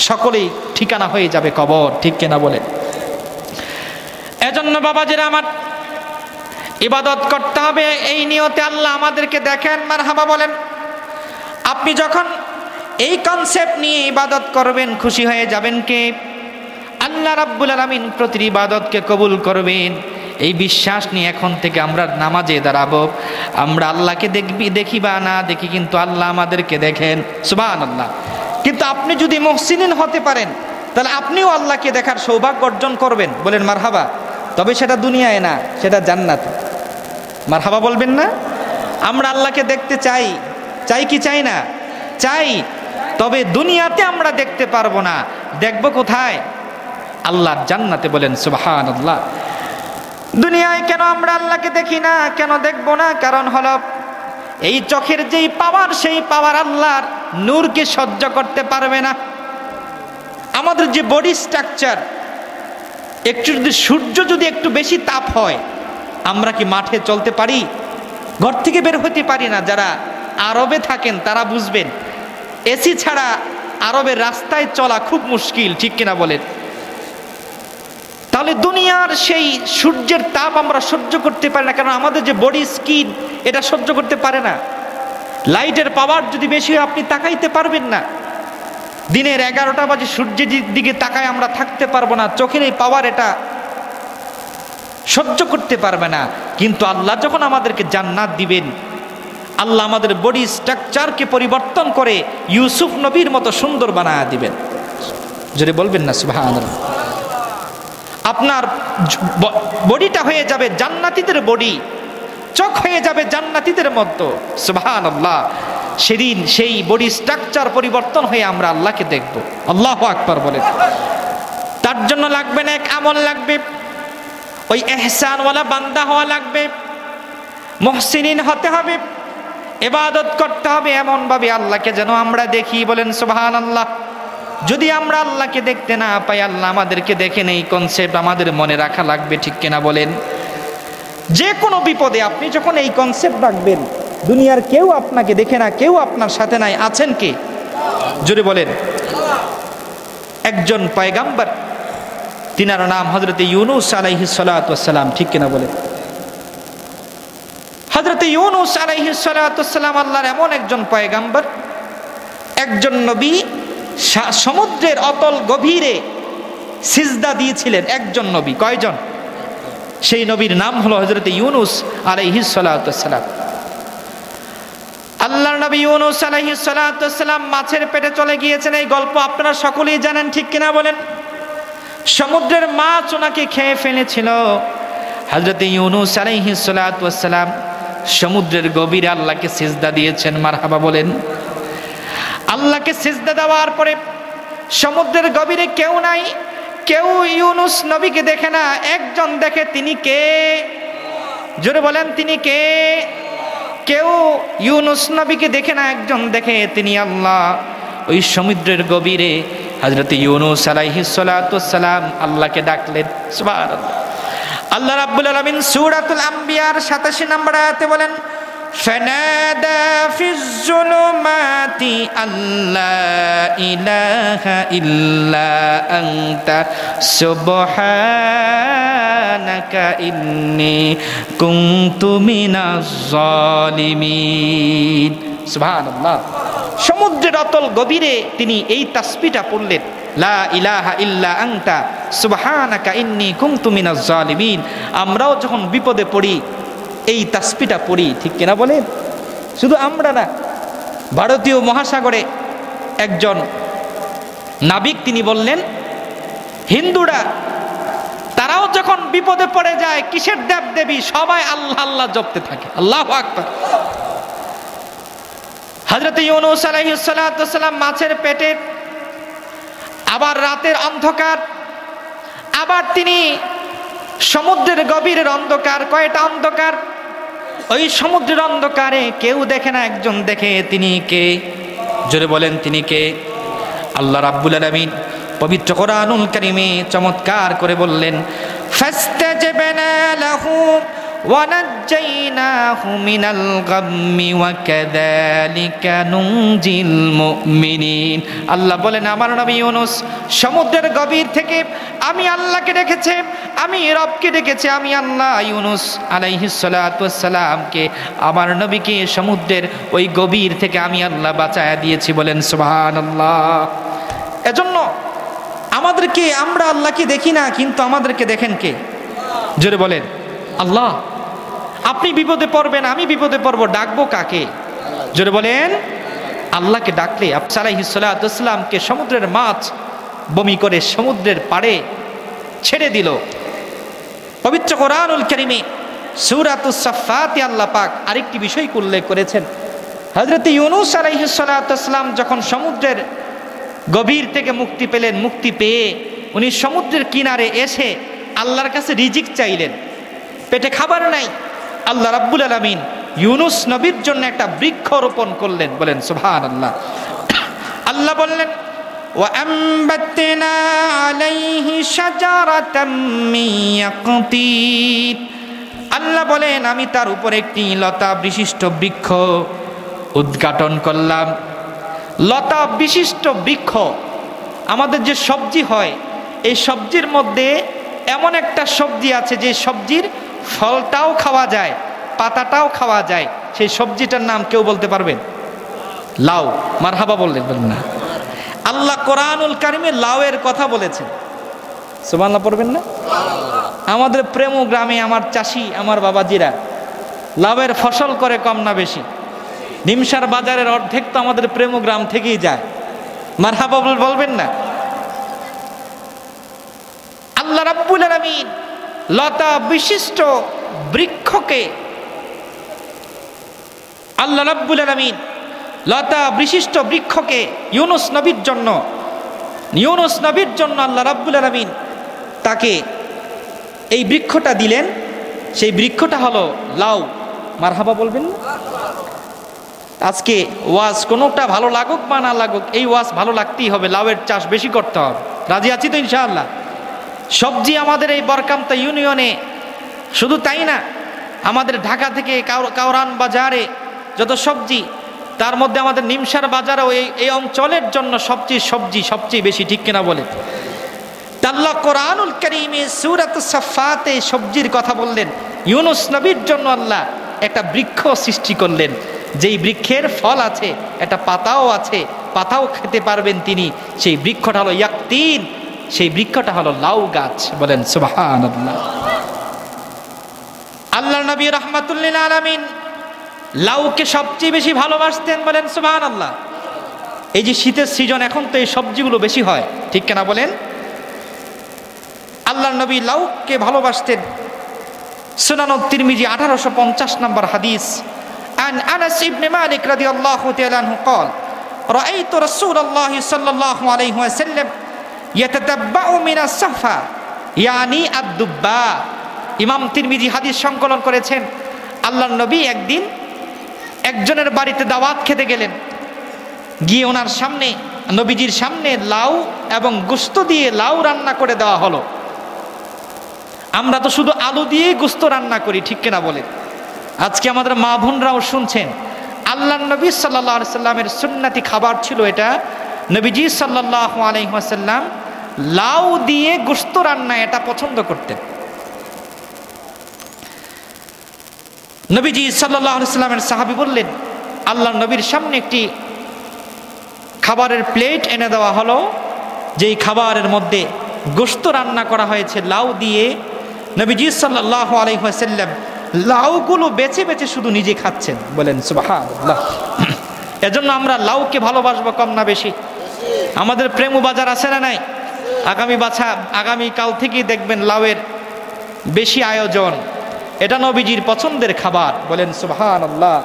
সকলেই ঠিকানা হয়ে যাবে কবর। ঠিক কিনা বলে? এজন্য বাবাজিরা আমার, ইবাদত করতে হবে এই নিয়তে। আল্লাহ আমাদেরকে দেখেন, মারহাবা বলেন। আপনি যখন এই কনসেপ্ট নিয়ে ইবাদত করবেন, খুশি হয়ে যাবেন কে? আল্লাহ রাব্বুল আলামিন প্রতিটি ইবাদতকে কবুল করবেন। এই বিশ্বাস নিয়ে এখন থেকে আমরা নামাজে দাঁড়াবো। আমরা আল্লাহকে দেখি বা না দেখি, কিন্তু আল্লাহ আমাদেরকে দেখেন। সুবহানাল্লাহ। কিন্তু আপনি যদি মুহসিনিন হতে পারেন, তাহলে আপনিও আল্লাহকে দেখার সৌভাগ্য অর্জন করবেন। বলেন মারহাবা। তবে সেটা দুনিয়ায় না, সেটা জান্নাতে। মারহাবা বলবেন না? আমরা আল্লাহকে দেখতে চাই, চাই কি চাই না? চাই। তবে দুনিয়াতে আমরা দেখতে পারবো না, দেখব কোথায়? আল্লাহর জান্নাতে। বলেন সুবহানাল্লাহ। দুনিয়ায় কেন আমরা আল্লাহকে দেখি না, কেন দেখব না? কারণ হলো এই চোখের যেই পাওয়ার, সেই পাওয়ার আল্লাহর নূরকে সহ্য করতে পারবে না। আমাদের যে বডি স্ট্রাকচার, একটু যদি সূর্য যদি একটু বেশি তাপ হয়, আমরা কি মাঠে চলতে পারি? ঘর থেকে বের হতে পারি না। যারা আরবে থাকেন তারা বুঝবেন, এসি ছাড়া আরবের রাস্তায় চলা খুব মুশকিল, ঠিক কিনা বলেন? তাহলে দুনিয়ার সেই সূর্যের তাপ আমরা সহ্য করতে পারি না, কারণ আমাদের যে বডি স্কিন এটা সহ্য করতে পারে না। লাইটের পাওয়ার যদি বেশি হয় আপনি তাকাইতে পারবেন না। দিনের 11টা বাজে সূর্যের দিকে তাকায় আমরা থাকতে পারবো না, চোখের এই পাওয়ার এটা সহ্য করতে পারবে না। কিন্তু আল্লাহ যখন আমাদেরকে জান্নাত দিবেন, আল্লাহ আমাদের বডি স্ট্রাকচারকে পরিবর্তন করে ইউসুফ নবীর মতো সুন্দর বানায় দিবেন। যদি বলবেন না সুবহানাল্লাহ। আপনার বডিটা হয়ে যাবে জান্নাতীদের বডি, চোখ হয়ে যাবে জান্নাতীদের মতো। সুবহানাল্লাহ। সেদিন সেই বডি স্ট্রাকচার পরিবর্তন হয়ে আমরা আল্লাহকে দেখব। আল্লাহু আকবার বলেন। তার জন্য লাগবে না এক আমল, লাগবে ওই ইহসানওয়ালা বান্দা হওয়া লাগবে, মুহসিনিন হতে হবে, ইবাদত করতে হবে এমন ভাবে আল্লাহকে যেন আমরা দেখি। বলেন সুবহানাল্লাহ। যদি আমরা আল্লাহকে দেখতে না পাই, আল্লাহ আমাদেরকে দেখেন, এই কনসেপ্ট আমাদের মনে রাখা লাগবে, ঠিক কিনা বলেন? যে কোনো বিপদে আপনি যখন এই কনসেপ্ট রাখবেন, দুনিয়ার কেউ আপনাকে দেখে না, কেউ আপনার সাথে নাই, আছেন কে? জোরে বলেন। একজন পয়গাম্বর, তিনার নাম হযরত ইউনূস আলাইহিস সালাতু ওয়াস সালাম, ঠিক কিনা বলেন? হযরত ইউনূস আলাইহিস সালাতু ওয়াস সালাম আল্লাহর এমন একজন পয়গাম্বর, একজন নবী, সমুদ্রের অতল গভীরে সিজদা দিয়েছিলেন একজন নবী। কয়জন? সেই নবীর নাম হলো হযরত ইউনূস আলাইহিস সালাতু ওয়াস সালাম। আল্লাহর নবী ইউনূস আলাইহিস সালাতু ওয়াস সালাম মাছের পেটে চলে গিয়েছেন, এই গল্প আপনারা সকলেই জানেন, ঠিক কিনা বলেন? সমুদ্রের মাছ ওনাকে খেয়ে ফেলেছিল। হযরত ইউনূস আলাইহিস সালাতু ওয়াস সালাম সমুদ্রের গভীরে আল্লাহকে সিজদা দিয়েছেন। মারহাবা বলেন। আল্লাহকে সিজদা দেওয়ার পরে সমুদ্রের গভীরে কেউ নাই, কেউ ইউনূস নবীকে দেখে না, একজন দেখে। তিনি কে? জোরে বলেন, তিনি কে? কেউ ইউনূস নবীকে দেখে না, একজন দেখে, তিনি আল্লাহ। ওই সমুদ্রের গভীরে হযরত ইউনূস আলাইহিস সালাতু ওয়াস সালাম আল্লাহকে ডাকলেন। সুবহানাল্লাহ। আল্লাহ রাব্বুল আলামিন সূরাতুল আম্বিয়ার 87 নম্বর আয়াতে বলেন, ফানাদা ফিজ যুলুমাতি আল্লা ইলাহা ইল্লা আনতা সুবহানাকা ইন্নী কুনতু মিনাজ জালিমিন। সুবহানাল্লাহ। সমুদ্রের অতল গভীরে তিনি এই তাসবিহটা পড়লেন, লা ইলাহা ইল্লা আনতা সুবহানাকা ইন্নী কুনতু মিনাজ জালিমিন। আমরাও যখন বিপদে পড়ি এই তাসবিহটা পড়ি, ঠিক কিনা বলেন? শুধু আমরা না, ভারতীয় মহাসাগরে একজন নাবিক তিনি বললেন, হিন্দুরা তারাও যখন বিপদে পড়ে যায়, কিসের দেব দেবী, সবাই আল্লাহ আল্লাহ জপতে থাকে। আল্লাহু আকবার। হযরত ইউনূস আলাইহিস সালাতু ওয়াস সালাম মাছের পেটে, আবার রাতের অন্ধকার, আবার তিনি সমুদ্রের গভীরের অন্ধকার। কয়টা অন্ধকার? ওই সমুদ্রের অন্ধকারে কেউ দেখে না, একজন দেখে। তিনি কে? জোরে বলেন, তিনি কে? আল্লাহ রাব্বুল আলামিন পবিত্র কোরআনুল কারীমে চমৎকার করে বললেন, ফাস্তাজাবনা লাহু ওয়া নাজ্জাইনাহু মিনাল গাম্মি ওয়া কাযালিকা নুনজিল মুমিনিন। আল্লাহ বলেন, আমার নবী ইউনূস সমুদ্রের গভীর থেকে আমি আল্লাহকে ডেকেছে, আমি রবকে ডেকেছে, আমি আল্লাহ ইউনূস আলাইহিস সালাতু ওয়াস সালামকে, আমার নবীকে সমুদ্রের ওই গভীর থেকে আমি আল্লাহ বাঁচায়া দিয়েছি। বলেন সুবহানাল্লাহ। এজন্য আমাদেরকে, আমরা আল্লাহকে দেখি না, কিন্তু আমাদেরকে দেখেন কে? জোরে বলেন, আল্লাহ। আপনি বিপদে পড়বেন, আমি বিপদে পড়বো, ডাকবো কাকে? জোরে বলেন, আল্লাহকে ডাকলে। আব্দুল্লাহ আলাইহিস সালাতু ওয়াস সালামকে সমুদ্রের মাছ বমি করে সমুদ্রের পাড়ে ছেড়ে দিল। পবিত্র কোরআনুল কারীমে সূরাতুস সাফফাতে আল্লাহ পাক আরেকটি বিষয় উল্লেখ করেছেন, হযরত ইউনূস আলাইহিস সালাতু ওয়াস সালাম যখন সমুদ্রের গভীর থেকে মুক্তি পেলেন, মুক্তি পেয়ে উনি সমুদ্রের কিনারে এসে আল্লাহর কাছে রিজিক চাইলেন। পেটে খাবার নাই, আল্লাহ রাব্বুল আলামিন ইউনূস নবীর জন্য একটা বৃক্ষ রোপণ করলেন। বলেন সুবহানাল্লাহ। আল্লাহ বললেন ওয়াআমবাতনা আলাইহি শাজারাতাম মিন ইয়াকতীন। আল্লাহ বলেন আমি তার উপর একটি লতা বিশিষ্ট বৃক্ষ উদ্ঘাটন করলাম। লতা বিশিষ্ট বৃক্ষ, আমাদের যে সবজি হয় এই সবজির মধ্যে এমন একটা সবজি আছে যে সবজির ফলটাও খাওয়া যায়, পাতাটাও খাওয়া যায়। সেই সবজিটার নাম কেউ বলতে পারবেন? লাউ। মারহাবা বললেন না? আল্লাহ কোরআনুল কারিমে লাউয়ের কথা বলেছেন। সুবহানাল্লাহ পড়বেন না? আমাদের প্রেম গ্রামে আমার চাষি, আমার বাবাজিরা লাউয়ের ফসল করে কম না বেশি? নিমসার বাজারের অর্ধেক তো আমাদের প্রেম গ্রাম থেকেই যায়। মারহাবা বলবেন না? আল্লাহ রাব্বুল আলামিন লতা বিশিষ্ট বৃক্ষকে, আল্লাহ রাব্বুল আলামিন লতা বিশিষ্ট বৃক্ষকে ইউনূস নবীর জন্য আল্লাহ রাব্বুল আলামিন তাকে এই বৃক্ষটা দিলেন। সেই বৃক্ষটা হলো লাউ। মারহাবা বলবেন না? আজকে ওয়াজ কোনোটা ভালো লাগুক বা না লাগুক, এই ওয়াজ ভালো লাগতেই হবে। লাউয়ের চাষ বেশি করতে হবে। রাজি আছি তো ইনশাআল্লাহ? সবজি আমাদের এই বরকামতা ইউনিয়নে, শুধু তাই না, আমাদের ঢাকা থেকে কাউরান বাজারে যত সবজি, তার মধ্যে আমাদের নিমসার বাজারেও এই অঞ্চলের জন্য সবজি সবচেয়ে বেশি। ঠিক কিনা বলে? আল্লাহ কোরআনুল কারীমে সূরাতুস সাফফাতে সবজির কথা বললেন। ইউনূস নবীর জন্য আল্লাহ একটা বৃক্ষ সৃষ্টি করলেন, যেই বৃক্ষের ফল আছে, একটা পাতাও আছে, পাতাও খেতে পারবেন তিনি। সেই বৃক্ষটা হলো ইয়াকতীন, সেই বৃক্ষটা হলো লাউ গাছ। বলেন সুবহানাল্লাহ। আল্লাহর নবী রাহমাতুল লিল আলামিন লাউকে সবচেয়ে বেশি ভালোবাসতেন। বলেন সুবহানাল্লাহ। এই যে শীতের সিজন, এখন তো এই সবজিগুলো বেশি হয়। ঠিক কিনা বলেন? আল্লাহর নবী লাউকে ভালোবাসতেন। সুনান তিরমিজি 1850 নম্বর হাদিস। عن أنس بن مالك رضي الله تعالى عنه قال رأيت رسول الله صلى الله عليه وسلم يتتبع من الصفا يعني الدباء। ইমাম তিরমিজি হাদিস সংকলন করেছেন, আল্লাহর নবী একদিন একজনের বাড়িতে দাওয়াত খেতে গেলেন। গিয়ে ওনার সামনে, নবীজির সামনে লাউ এবং গোশত দিয়ে লাউ রান্না করে দেওয়া হলো। আমরা তো শুধু আলু দিয়ে গোশত রান্না করি। ঠিক কিনা বলে? আজকে আমাদের মা বোনরাও শুনছেন, আল্লাহর নবী সাল্লাল্লাহু আলাইহি সাল্লামের সুন্নতি খাবার ছিল এটা। নবীজি সাল্লাল্লাহু আলাইহি ওয়াসাল্লাম লাউ দিয়ে গোশত রান্না এটা পছন্দ করতেন। নবীজি সাল্লাল্লাহু আলাইহি সাল্লামের সাহাবী বললেন, আল্লাহর নবীর সামনে একটি খাবারের প্লেট এনে দেওয়া হলো, যেই খাবারের মধ্যে গোশত রান্না করা হয়েছে লাউ দিয়ে। নবীজি সাল্লাল্লাহু আলাইহি ওয়াসাল্লাম লাউগুলো বেছে বেছে শুধু নিজে খাচ্ছেন। বলেন সুবহানাল্লাহ। এজন্য আমরা লাউকে ভালোবাসবো কম না বেশি? আমাদের প্রেম বাজার আছে না নাই? আগামী কাল থেকেই দেখবেন লাউয়ের বেশি আয়োজন। এটা নবীজির পছন্দের খাবার। বলেন সুবহানাল্লাহ।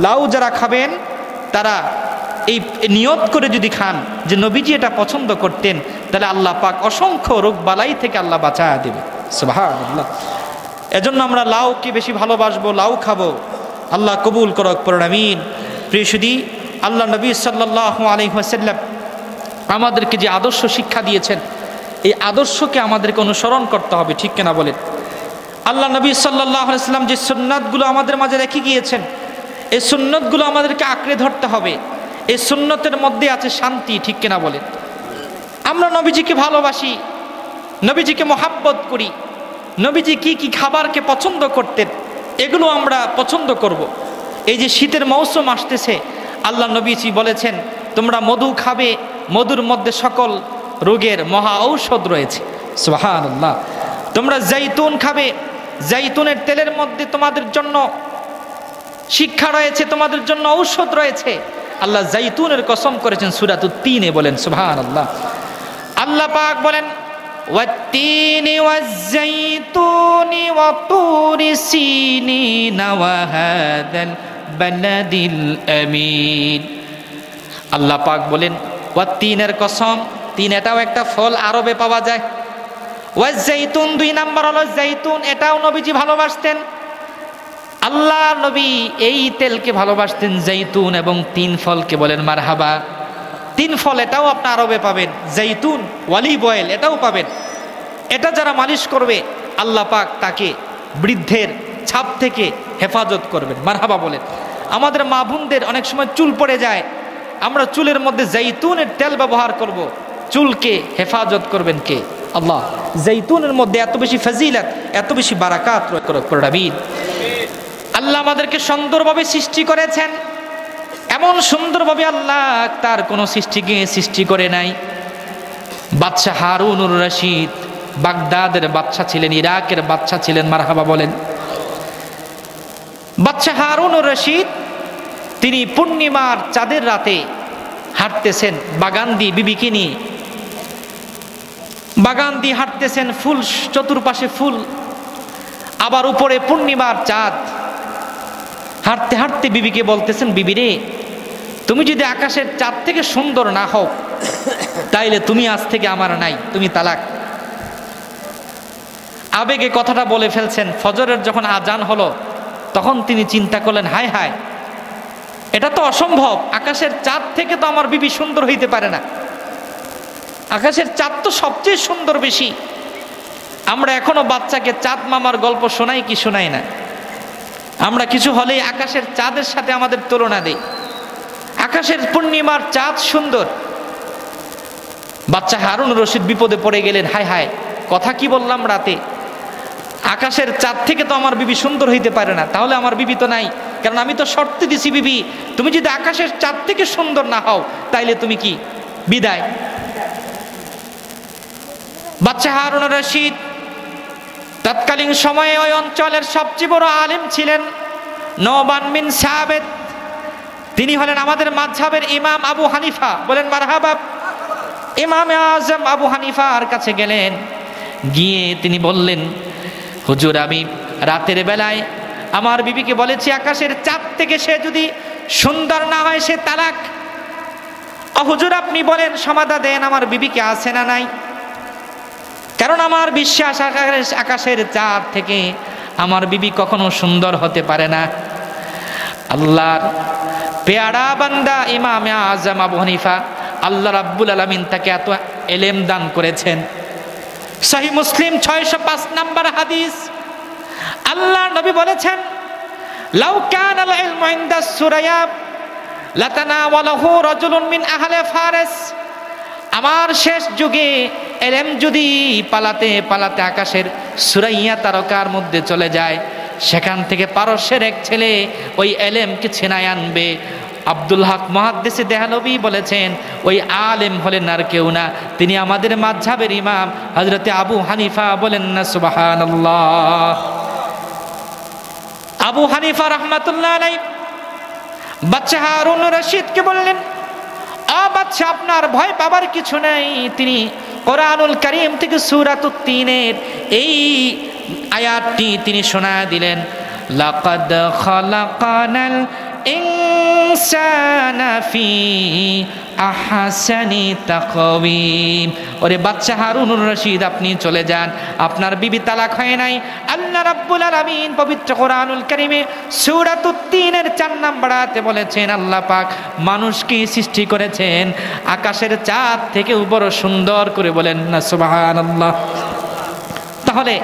লাউ যারা খাবেন তারা এই নিয়ত করে যদি খান যে নবীজি এটা পছন্দ করতেন, তাহলে আল্লাহ পাক অসংখ্য রোগ বালাই থেকে আল্লাহ বাঁচায়া দেবে। সুবহানাল্লাহ। এজন্য আমরা লাউকে বেশি ভালোবাসবো, লাউ খাবো। আল্লাহ কবুল করুক, পড়ুন আমিন। প্রিয় সুধী, আল্লাহ নবী সাল্লাল্লাহু আলাইহি ওয়াসাল্লাম আমাদেরকে যে আদর্শ শিক্ষা দিয়েছেন, এই আদর্শকে আমাদেরকে অনুসরণ করতে হবে। ঠিক কিনা বলেন? আল্লাহ নবী সাল্লাল্লাহু আলাইহি ওয়াসাল্লাম যে সুন্নাতগুলো আমাদের মাঝে রেখে গিয়েছেন, এই সুন্নতগুলো আমাদেরকে আঁকড়ে ধরতে হবে। এই সুন্নতের মধ্যে আছে শান্তি। ঠিক কিনা বলেন? আমরা নবীজিকে ভালোবাসি, নবীজিকে মহাব্বত করি। নবীজি কি কি খাবারকে পছন্দ করতেন, এগুলো আমরা পছন্দ করব। এই যে শীতের মৌসুম আসতেছে, আল্লাহ নবীজি বলেছেন তোমরা মধু খাবে, মধুর মধ্যে সকল রোগের মহা ঔষধ রয়েছে। সুবহানাল্লাহ। তোমরা জৈতুন খাবে, জৈতুনের তেলের মধ্যে তোমাদের জন্য শিক্ষা রয়েছে, তোমাদের জন্য ঔষধ রয়েছে। আল্লাহ জৈতুনের কসম করেছেন সূরাতুত তিনে। বলেন সুবহানাল্লাহ। আল্লাহ পাক বলেন والتين والزيتون وطور سينين وهذا বালাদিল আমিন। আল্লাহ পাক বলেন ওয়াত্তিনের কসম, তিন এটাও একটা ফল, আরবে পাওয়া যায়। ওয়াজ্জাইতুন, দুই নাম্বার হলো জাইতুন, এটাও নবীজি ভালোবাসতেন। আল্লাহ নবী এই তেলকে ভালোবাসতেন, জাইতুন, এবং তিন ফলকে বলেন মারহাবা। তিন ফল এটাও আপনি আরবে পাবেন, জাইতুন, অলিভ অয়েল এটাও পাবেন। এটা যারা মালিশ করবে আল্লাহ পাক তাকে বৃদ্ধের ছাপ থেকে হেফাজত করবেন, মারহাবা বলেন। আমাদের মা বোনদের অনেক সময় চুল পড়ে যায়, আমরা চুলের মধ্যে জাইতুনের তেল ব্যবহার করব, চুলকে হেফাজত করবেন কে? আল্লাহ। জাইতুনের মধ্যে এত বেশি ফজিলত, এত বেশি বারাকাত রাখবেন। আল্লাহ আমাদেরকে সুন্দরভাবে সৃষ্টি করেছেন, এমন সুন্দরভাবে আল্লাহ তার কোনো সৃষ্টিকে সৃষ্টি করে নাই। বাদশাহ হারুনুর রশিদ বাগদাদের বাদশা ছিলেন, ইরাকের বাদশা ছিলেন, মারহাবা বলেন। বাদশাহ হারুনুর রশিদ তিনি পূর্ণিমার চাঁদের রাতে হাঁটতেছেন বাগান দিয়ে, বিবিকে নিয়ে বাগান দিয়ে হাঁটতেছেন, ফুল চতুর্পাশে ফুল, আবার উপরে পূর্ণিমার চাঁদ। হাঁটতে হাঁটতে বিবিকে বলতেছেন, বিবি রে, তুমি যদি আকাশের চাঁদ থেকে সুন্দর না হও তাইলে তুমি আজ থেকে আমার নাই, তুমি তালাক। আবেগে কথাটা বলে ফেলছেন। ফজরের যখন আজান হলো তখন তিনি চিন্তা করলেন, হায় হায়, এটা তো অসম্ভব, আকাশের চাঁদ থেকে তো আমার বিবি সুন্দর হইতে পারে না। আকাশের চাঁদ তো সবচেয়ে সুন্দর বেশি। আমরা এখনো বাচ্চাকে চাঁদ মামার গল্প শোনাই কি শোনাই না? আমরা কিছু হলেই আকাশের চাঁদের সাথে আমাদের তুলনা দেই। আকাশের পূর্ণিমার চাঁদ সুন্দর। বাচ্চা হারুন রশিদ বিপদে পড়ে গেলেন, হায় হায়, কথা কি বললাম রাতে, আকাশের চাঁদ থেকে তো আমার বিবি সুন্দর হইতে পারে না, তাহলে আমার বিবি তো নাই, কারণ আমি তো শর্তে দিছি, বিবি তুমি যদি আকাশের চাঁদ থেকে সুন্দর না হও তাইলে তুমি কি বিদায়। বাচ্চা হারুন রশিদ তৎকালীন সময়ে ওই অঞ্চলের সবচেয়ে বড় আলেম ছিলেন নোমান বিন সাবিত। তিনি হলেন আমাদের মাযহাবের ইমাম আবু হানিফা, বলেন মারহাবা। ইমাম আজম আবু হানিফার কাছে গেলেন, গিয়ে তিনি বললেন, হুজুর, আমি রাতের বেলায় আমার বিবিকে বলেছি আকাশের চাঁদ থেকে সে যদি সুন্দর না হয় সে তালাক। হুজুর আপনি বলেন, সমাধা দেন, আমার বিবিকে আছে না নাই? কারণ আমার বিশ্বাস আকাশের চাঁদ থেকে আমার বিবি কখনো সুন্দর হতে পারে না। আল্লাহর পেয়ারা বান্দা ইমামে আজম আবু হানিফা, আল্লাহ রাব্বুল আলামিন তাকে এত ইলম দান করেছেন। সহিহ মুসলিম 605 নম্বর হাদিস, আল্লাহ নবী বলেছেন, লাউ কানাল ইলমু ইনদা সুরায়া লাতানাওয়ালাহু রাজুলুন মিন আহলি ফারিস। আমার শেষ যুগে ইলম যদি পালাতে পালাতে আকাশের সুরাইয়া তারকার মধ্যে চলে যায়, সেখান থেকে পারস্যের এক ছেলে ওই ইলমকে ছিনায় আনবে। আব্দুল হক মুহাদ্দিস দেহলভী বলেছেন, ওই আলেম হলেন আর কেউ না, তিনি আমাদের মাযহাবের ইমাম হযরতে আবু হানিফা। বলেন না সুবহানাল্লাহ। আবু হানিফা রাহমাতুল্লাহ আলাইহি বাদশা হারুন রশিদকে বললেন, বাদশা আপনার ভয় পাবার কিছু নাই। তিনি কোরআনুল কারীম থেকে সূরাতুত তিনের এই আয়াতটি তিনি শোনায় দিলেন, লাকাদ খালাকানাল ইনসানা ফি আহসানি তাকওয়িম। ওরে বাদশা হারুনুর রশিদ, আপনি চলে যান, আপনার বিবি তালাক হয় নাই। আল্লাহ রাব্বুল আলামিন পবিত্র কোরআনুল কারীমে সূরাতুত তিনের 4 নম্বর আয়াতে বলেছেন, আল্লাহ পাক মানুষকে সৃষ্টি করেছেন আকাশের চাঁদ থেকে বড় সুন্দর করে। বলেন না সুবহানাল্লাহ। তাহলে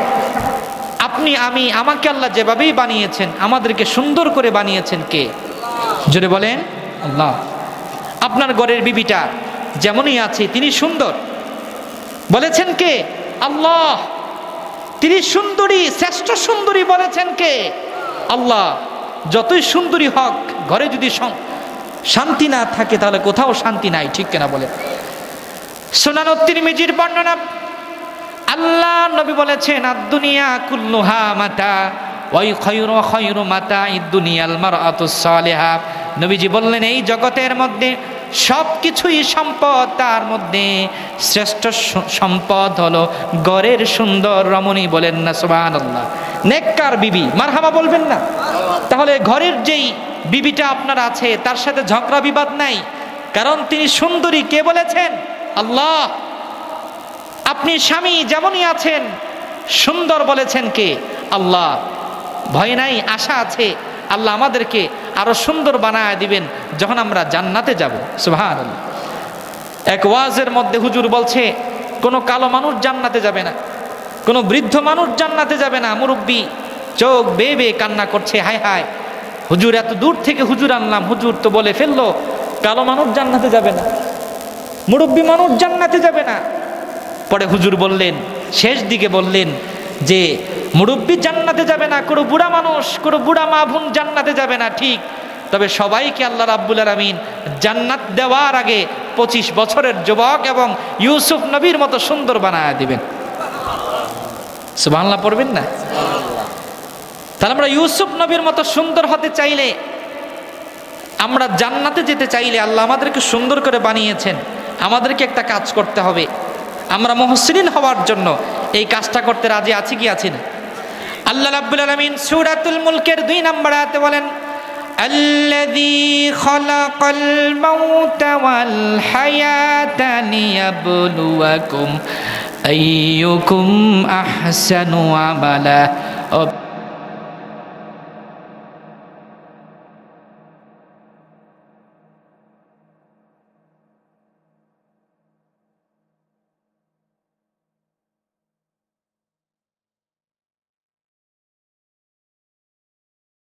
আপনি আমি আমাকে আল্লাহ যেভাবেই বানিয়েছেন, আমাদেরকে সুন্দর করে বানিয়েছেন কে? জোরে বলেন আল্লাহ। আপনার ঘরের বিবিটা যেমনই আছে তিনি সুন্দর, বলেছেন কে? আল্লাহ। তিনি সুন্দরী, শ্রেষ্ঠ সুন্দরী বলেছেন কে? আল্লাহ। যতই সুন্দরী হোক, ঘরে যদি শান্তি না থাকে তাহলে কোথাও শান্তি নাই, ঠিক কিনা বলেন? সুনান তিরমিজির বর্ণনা, আল্লাহ নবী বলেছেন, আদ-দুনিয়া কুল্লুহা মাতা ওয়াই খায়রু মাতা'id দুনিয়াল মারআতুস সালিহা। নবীজি বললেন, এই জগতের মধ্যে সবকিছুই সম্পদ, তার মধ্যে শ্রেষ্ঠ সম্পদ হলো ঘরের সুন্দর রমণী। বলেন না সুবহানাল্লাহ। নেককার বিবি, মারহাবা বলবেন না? তাহলে ঘরের যেই বিবিটা আপনার আছে, তার সাথে ঝগড়া বিবাদ নাই, কারণ তিনি সুন্দরী। কে বলেছেন? আল্লাহ। আপনি স্বামী যেমনই আছেন সুন্দর বলেছেন কে? আল্লাহ। ভয় নাই, আশা আছে, আল্লাহ আমাদেরকে আরো সুন্দর বানায় দিবেন যখন আমরা জান্নাতে যাব। সুবহানাল্লাহ। এক ওয়াজের মধ্যে হুজুর বলছে কোনো কালো মানুষ জান্নাতে যাবে না, কোনো বৃদ্ধ মানুষ জান্নাতে যাবে না। মুরব্বী চোখ বেয়ে বেয়ে কান্না করছে, হায় হায় হুজুর, এত দূর থেকে হুজুর আনলাম, হুজুর তো বলে ফেললো কালো মানুষ জান্নাতে যাবে না, মুরব্বী মানুষ জান্নাতে যাবে না। পরে হুজুর বললেন, শেষ দিকে বললেন যে মুরব্বী জান্নাতে যাবে না, কোনো বুড়া মানুষ, কোনো বুড়া মা বোন জান্নাতে যাবে না, ঠিক, তবে সবাইকে আল্লাহ রাব্বুল আলামিন জান্নাত দেওয়ার আগে 25 বছরের যুবক এবং ইউসুফ নবীর মতো সুন্দর বানায় দিবেন। সুবহানাল্লাহ পড়বেন না? তাহলে আমরা ইউসুফ নবীর মতো সুন্দর হতে চাইলে, আমরা জান্নাতে যেতে চাইলে, আল্লাহ আমাদেরকে সুন্দর করে বানিয়েছেন, আমাদেরকে একটা কাজ করতে হবে। আমরা মুহসিনিন হওয়ার জন্য এই কাজটা করতে রাজি আছি কি আছি না? আল্লাহ রাব্বুল আলামিন সূরাতুল মুলকের 2 নম্বর আয়াতে বলেন, আল্লাযী খালাকাল মাউতা ওয়াল হায়াতা লিয়াবলুয়াকুম আইয়ুকুম আহসানু আমালা।